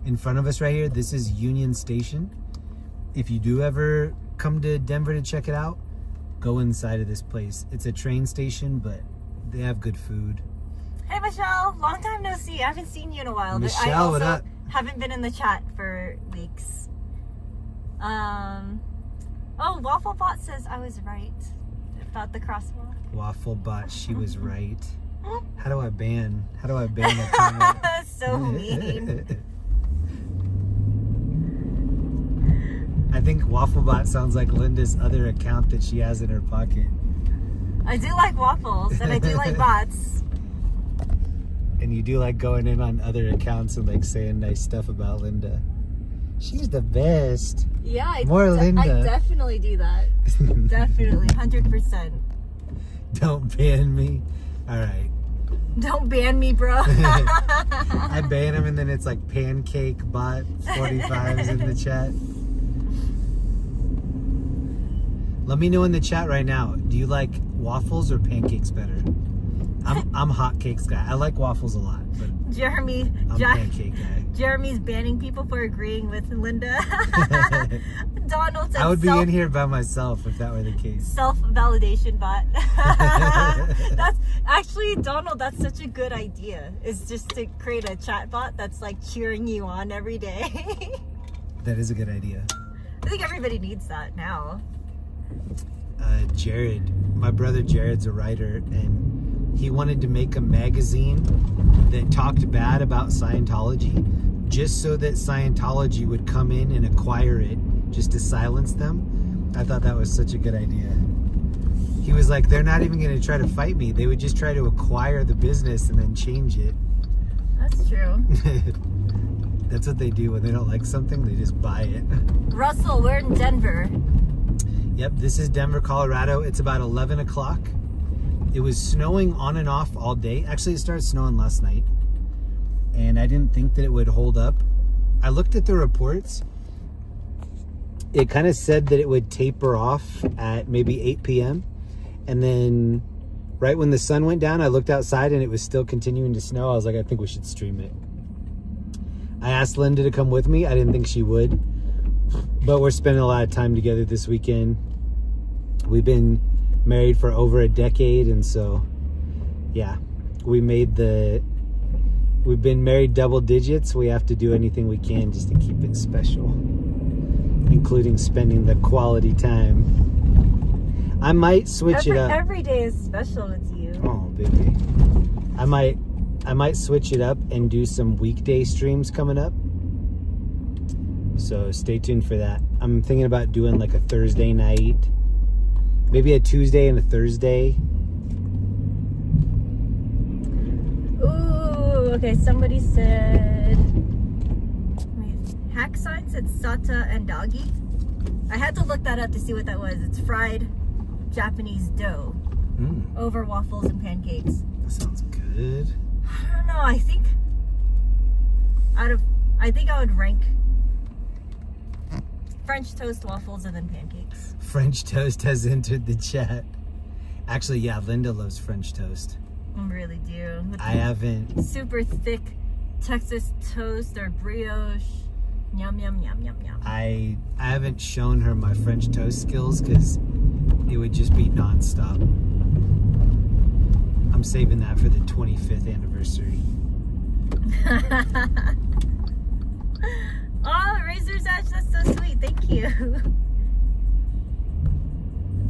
In front of us right here, this is Union Station. If you do ever come to Denver to check it out, go inside of this place. It's a train station, but they have good food. Hey Michelle, long time no see. I haven't seen you in a while. Michelle, but I also what up? haven't been in the chat for weeks. Oh, Wafflebot says I was right about the crosswalk. Wafflebot, she was right. How do I ban a comment? So mean. I think Wafflebot sounds like Linda's other account that she has in her pocket. I do like waffles and I do like bots. And you do like going in on other accounts and like saying nice stuff about Linda. She's the best. Yeah, More Linda. I definitely do that. Definitely, 100%. Don't ban me. All right. Don't ban me, bro. I ban him and then it's like Pancake Bot 45's in the chat. Let me know in the chat right now. Do you like waffles or pancakes better? I'm hot cakes guy. I like waffles a lot, but I'm pancake guy. Jeremy's banning people for agreeing with Linda. Donald said I would be in here by myself if that were the case. Self-validation bot. That's actually, Donald, that's such a good idea. Is just to create a chat bot that's like cheering you on every day. That is a good idea. I think everybody needs that now. Jared, my brother Jared's a writer, and he wanted to make a magazine that talked bad about Scientology just so that Scientology would come in and acquire it just to silence them. I thought that was such a good idea. He was like, they're not even going to try to fight me. They would just try to acquire the business and then change it. That's true. That's what they do when they don't like something. They just buy it. Russell, we're in Denver. Yep, this is Denver, Colorado. It's about 11 o'clock. It was snowing on and off all day. Actually, it started snowing last night. And I didn't think that it would hold up. I looked at the reports. It kind of said that it would taper off at maybe 8 p.m. And then right when the sun went down, I looked outside and it was still continuing to snow. I was like, I think we should stream it. I asked Linda to come with me. I didn't think she would. But we're spending a lot of time together this weekend. We've been married for over a decade, and so yeah, we've been married double digits. We have to do anything we can just to keep it special, including spending the quality time. I might switch it up. Every day is special with you. Oh, baby. I might switch it up and do some weekday streams coming up. So stay tuned for that. I'm thinking about doing like a Thursday night, maybe a Tuesday and a Thursday. Ooh, okay, somebody said, hack sign said Sata and Doggy. I had to look that up to see what that was. It's fried Japanese dough over waffles and pancakes. That sounds good. I don't know, I think I would rank French toast, waffles, and then pancakes. French toast has entered the chat. Actually, yeah, Linda loves French toast. I really do. I haven't. Super thick Texas toast or brioche. Yum, yum, yum, yum, yum. I haven't shown her my French toast skills because it would just be nonstop. I'm saving that for the 25th anniversary. Oh, Razor's Edge, that's so sweet. Thank you.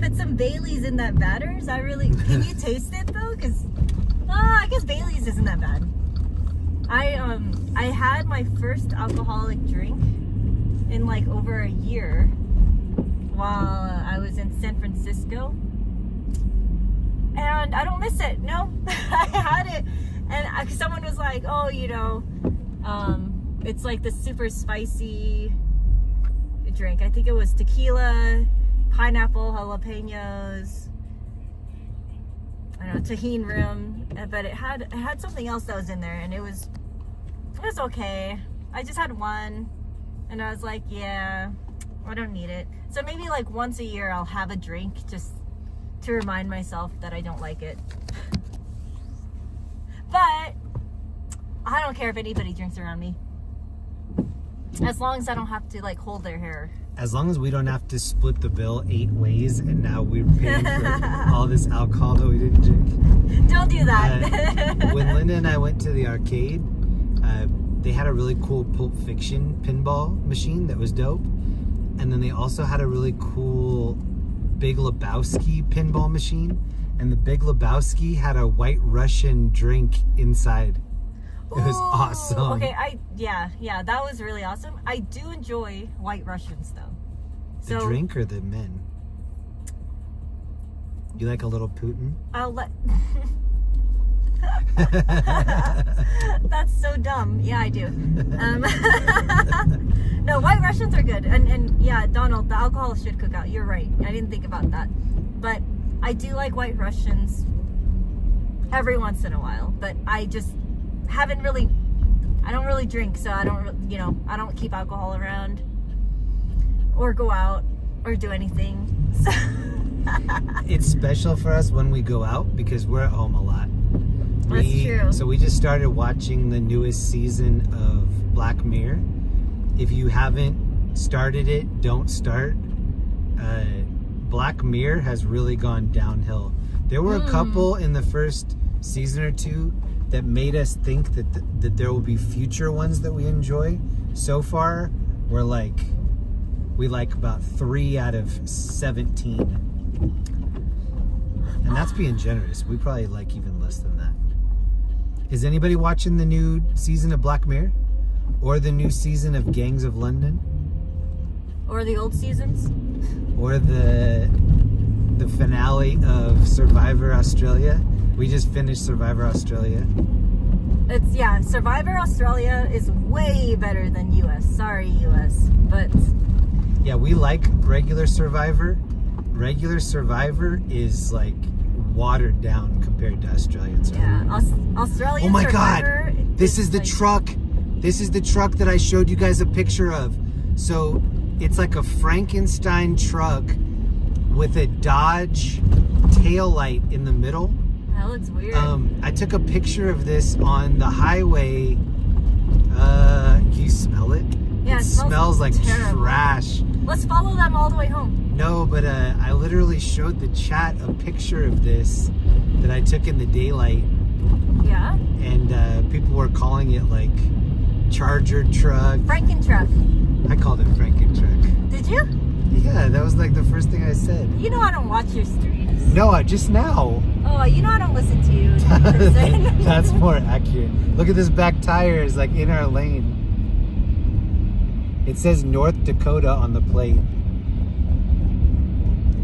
Put some Baileys in that batter. Is that really... Can you taste it, though? Because... I guess Baileys isn't that bad. I had my first alcoholic drink in like over a year while I was in San Francisco. And I don't miss it. No. I had it. And someone was like, oh, you know... it's like the super spicy drink. I think it was tequila, pineapple, jalapenos, I don't know, tahini rim, but it had something else that was in there, and it was okay. I just had one, and I was like, yeah, I don't need it. So maybe like once a year I'll have a drink just to remind myself that I don't like it. But I don't care if anybody drinks around me. As long as I don't have to like hold their hair. As long as we don't have to split the bill 8 ways and now we're paying for all this alcohol that we didn't drink. Don't do that. When Linda and I went to the arcade, they had a really cool Pulp Fiction pinball machine that was dope. And then they also had a really cool Big Lebowski pinball machine. And the Big Lebowski had a White Russian drink inside. It was awesome. Okay, yeah, that was really awesome. I do enjoy White Russians though. The drink or the men? You like a little Putin? I'll let. That's so dumb. Yeah, I do. No, White Russians are good. And yeah, Donald, the alcohol should cook out. You're right. I didn't think about that. But I do like White Russians every once in a while. But I just haven't really, I don't really drink. So I don't, you know, I don't keep alcohol around or go out or do anything. So it's special for us when we go out because we're at home a lot. That's true. So we just started watching the newest season of Black Mirror. If you haven't started it, don't start. Black Mirror has really gone downhill. There were a couple in the first season or two that made us think that there will be future ones that we enjoy. So far, we like about 3 out of 17. And that's being generous. We probably like even less than that. Is anybody watching the new season of Black Mirror? Or the new season of Gangs of London? Or the old seasons? Or the finale of Survivor Australia? We just finished Survivor Australia. Survivor Australia is way better than US. Sorry, US. But yeah, we like regular Survivor. Regular Survivor is like watered down compared to Australian Survivor. Yeah, Australian Oh my Survivor, God! This is the truck. This is the truck that I showed you guys a picture of. So it's like a Frankenstein truck with a Dodge taillight in the middle. That looks weird. I took a picture of this on the highway. You smell it? Yeah, it smells like terrible. trash. Let's follow them all the way home. No, but I literally showed the chat a picture of this that I took in the daylight. Yeah? And people were calling it like Charger truck. Franken truck. I called it Franken truck. Did you? Yeah, that was like the first thing I said. You know I don't watch your streams. No, just now. Oh, you know I don't listen to you. That's more accurate. Look at this back tire is like in our lane. It says North Dakota on the plate.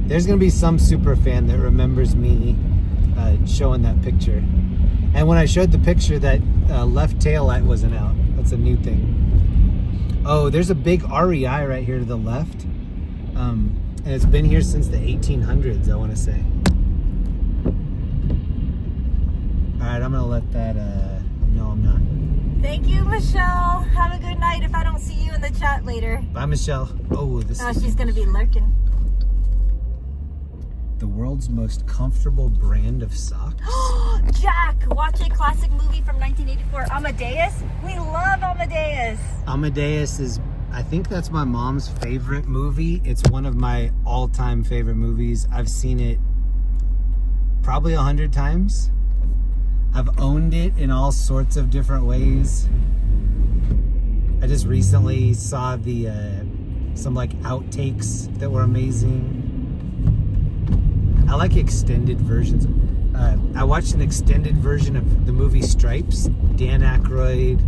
There's gonna be some super fan that remembers me showing that picture. And when I showed the picture, that left tail light wasn't out. That's a new thing. Oh, there's a big REI right here to the left. And it's been here since the 1800s, I want to say. All right, I'm gonna let that. No, I'm not. Thank you, Michelle. Have a good night if I don't see you in the chat later. Bye, Michelle. Oh, this is she's gonna be lurking. the world's most comfortable brand of socks. Jack, watch a classic movie from 1984, Amadeus. We love Amadeus. Amadeus is, I think that's my mom's favorite movie. It's one of my all-time favorite movies. I've seen it probably 100 times. I've owned it in all sorts of different ways. I just recently saw the some like outtakes that were amazing. I like extended versions. I watched an extended version of the movie Stripes. Dan Aykroyd,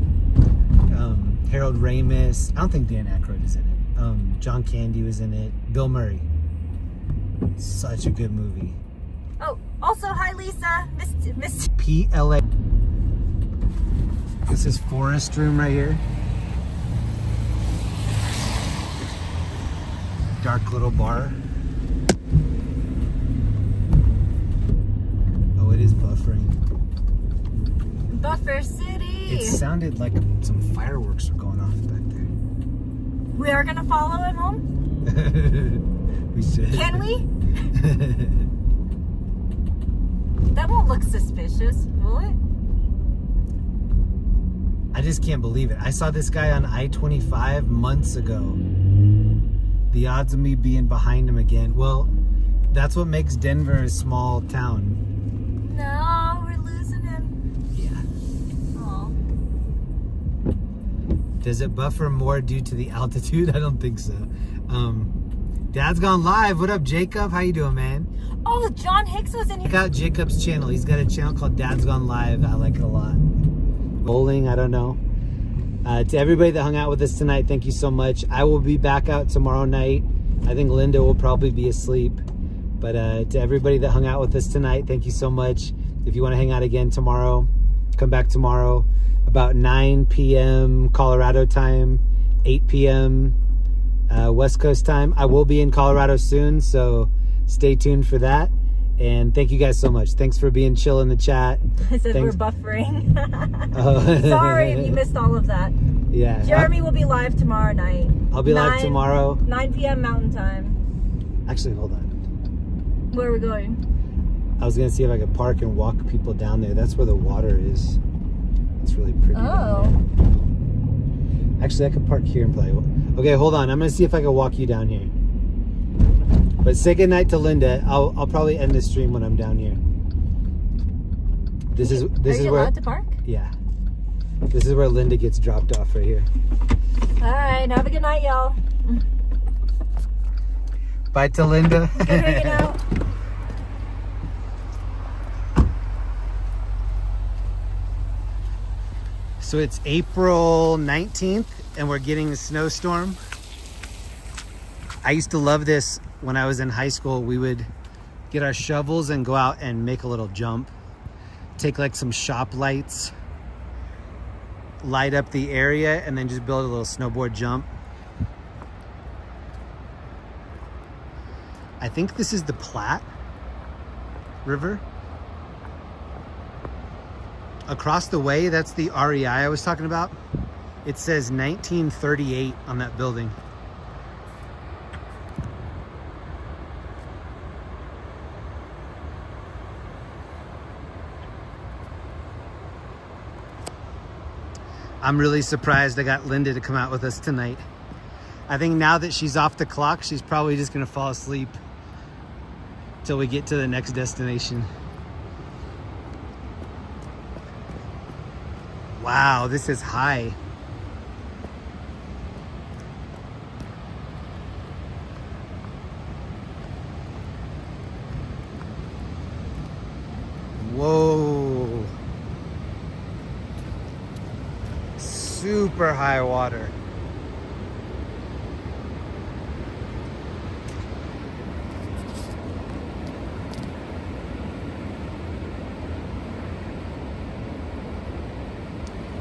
Harold Ramis. I don't think Dan Aykroyd is in it. John Candy was in it. Bill Murray. Such a good movie. Oh, also, hi, Lisa. Miss PLA. This is Forest Room right here. Dark little bar. Oh, it is buffering. Buffer City. It sounded like some fireworks were going off back there. We are gonna follow him home? We should. Can we? That won't look suspicious, will it? I just can't believe it. I saw this guy on I-25 months ago. The odds of me being behind him again. Well, that's what makes Denver a small town. No, we're losing him. Yeah. Oh. Does it buffer more due to the altitude? I don't think so. Dad's Gone Live. What up, Jacob? How you doing, man? Oh, John Hicks was in here. Check out Jacob's channel. He's got a channel called Dad's Gone Live. I like it a lot. Bowling, I don't know. To everybody that hung out with us tonight, thank you so much. I will be back out tomorrow night. I think Linda will probably be asleep. But to everybody that hung out with us tonight, thank you so much. If you want to hang out again tomorrow, come back tomorrow about 9 p.m. Colorado time, 8 p.m. West Coast time. I will be in Colorado soon, so stay tuned for that. And thank you guys so much. Thanks for being chill in the chat. I said Thanks. we're buffering. Sorry if you missed all of that. Yeah. Jeremy will be live tomorrow night. I'll be live tomorrow. 9 p.m. Mountain Time. Actually, hold on. Where are we going? I was going to see if I could park and walk people down there. That's where the water is. It's really pretty. Oh. Actually, I could park here and play. Okay, hold on. I'm going to see if I can walk you down here. But say goodnight to Linda. I'll probably end the stream when I'm down here. This is Are where. you allowed to park? Yeah. This is where Linda gets dropped off right here. All right. Have a good night, y'all. Bye to Linda. Good hanging out. So it's April 19th and we're getting the snowstorm. I used to love this when I was in high school. We would get our shovels and go out and make a little jump. Take like some shop lights, light up the area, and then just build a little snowboard jump. I think this is the Platte River. Across the way, that's the REI I was talking about. It says 1938 on that building. I'm really surprised I got Linda to come out with us tonight. I think now that she's off the clock, she's probably just gonna fall asleep till we get to the next destination. Wow, this is high. Whoa. Super high water.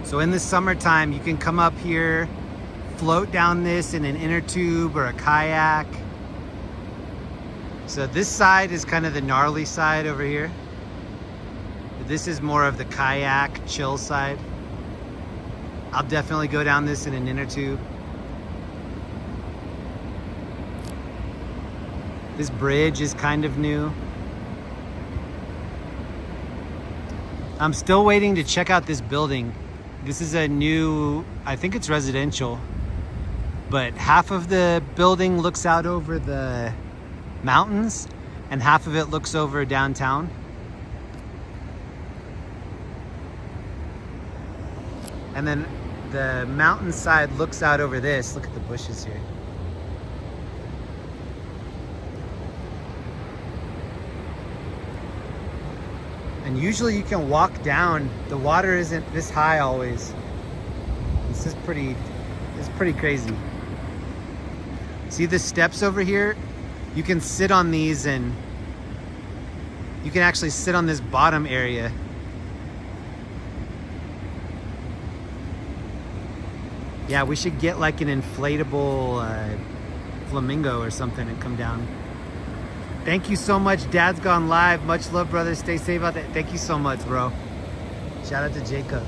So in the summertime, you can come up here, float down this in an inner tube or a kayak. So this side is kind of the gnarly side over here. This is more of the kayak chill side. I'll definitely go down this in an inner tube. This bridge is kind of new. I'm still waiting to check out this building. This is a new, I think it's residential, but half of the building looks out over the mountains and half of it looks over downtown. And then the mountainside looks out over this. Look at the bushes here. And usually you can walk down. The water isn't this high always. This is pretty crazy. See the steps over here? You can sit on these and you can actually sit on this bottom area. Yeah, we should get like an inflatable flamingo or something and come down. Thank you so much. Dad's Gone Live. Much love, brother. Stay safe out there. Thank you so much, bro. Shout out to Jacob.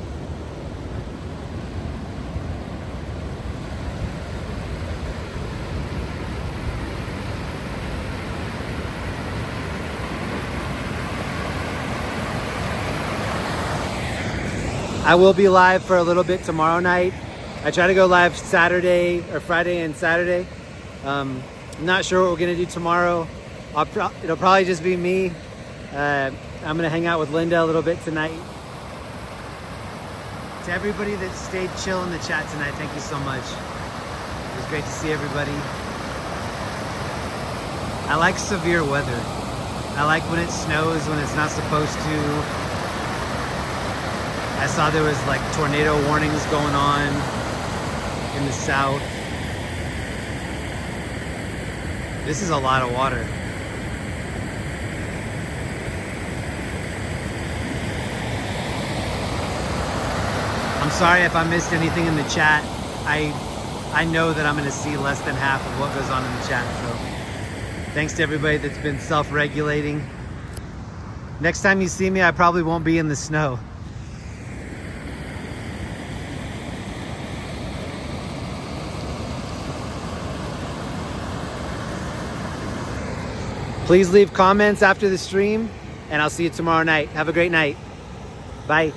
I will be live for a little bit tomorrow night. I try to go live Saturday or Friday and Saturday. I'm not sure what we're gonna do tomorrow. It'll probably just be me. I'm gonna hang out with Linda a little bit tonight. To everybody that stayed chill in the chat tonight, thank you so much. It was great to see everybody. I like severe weather. I like when it snows when it's not supposed to. I saw there was like tornado warnings going on in the south. This is a lot of water. I'm sorry if I missed anything in the chat. I know that I'm gonna see less than half of what goes on in the chat, so thanks to everybody that's been self-regulating. Next time you see me, I probably won't be in the snow. Please leave comments after the stream, and I'll see you tomorrow night. Have a great night. Bye.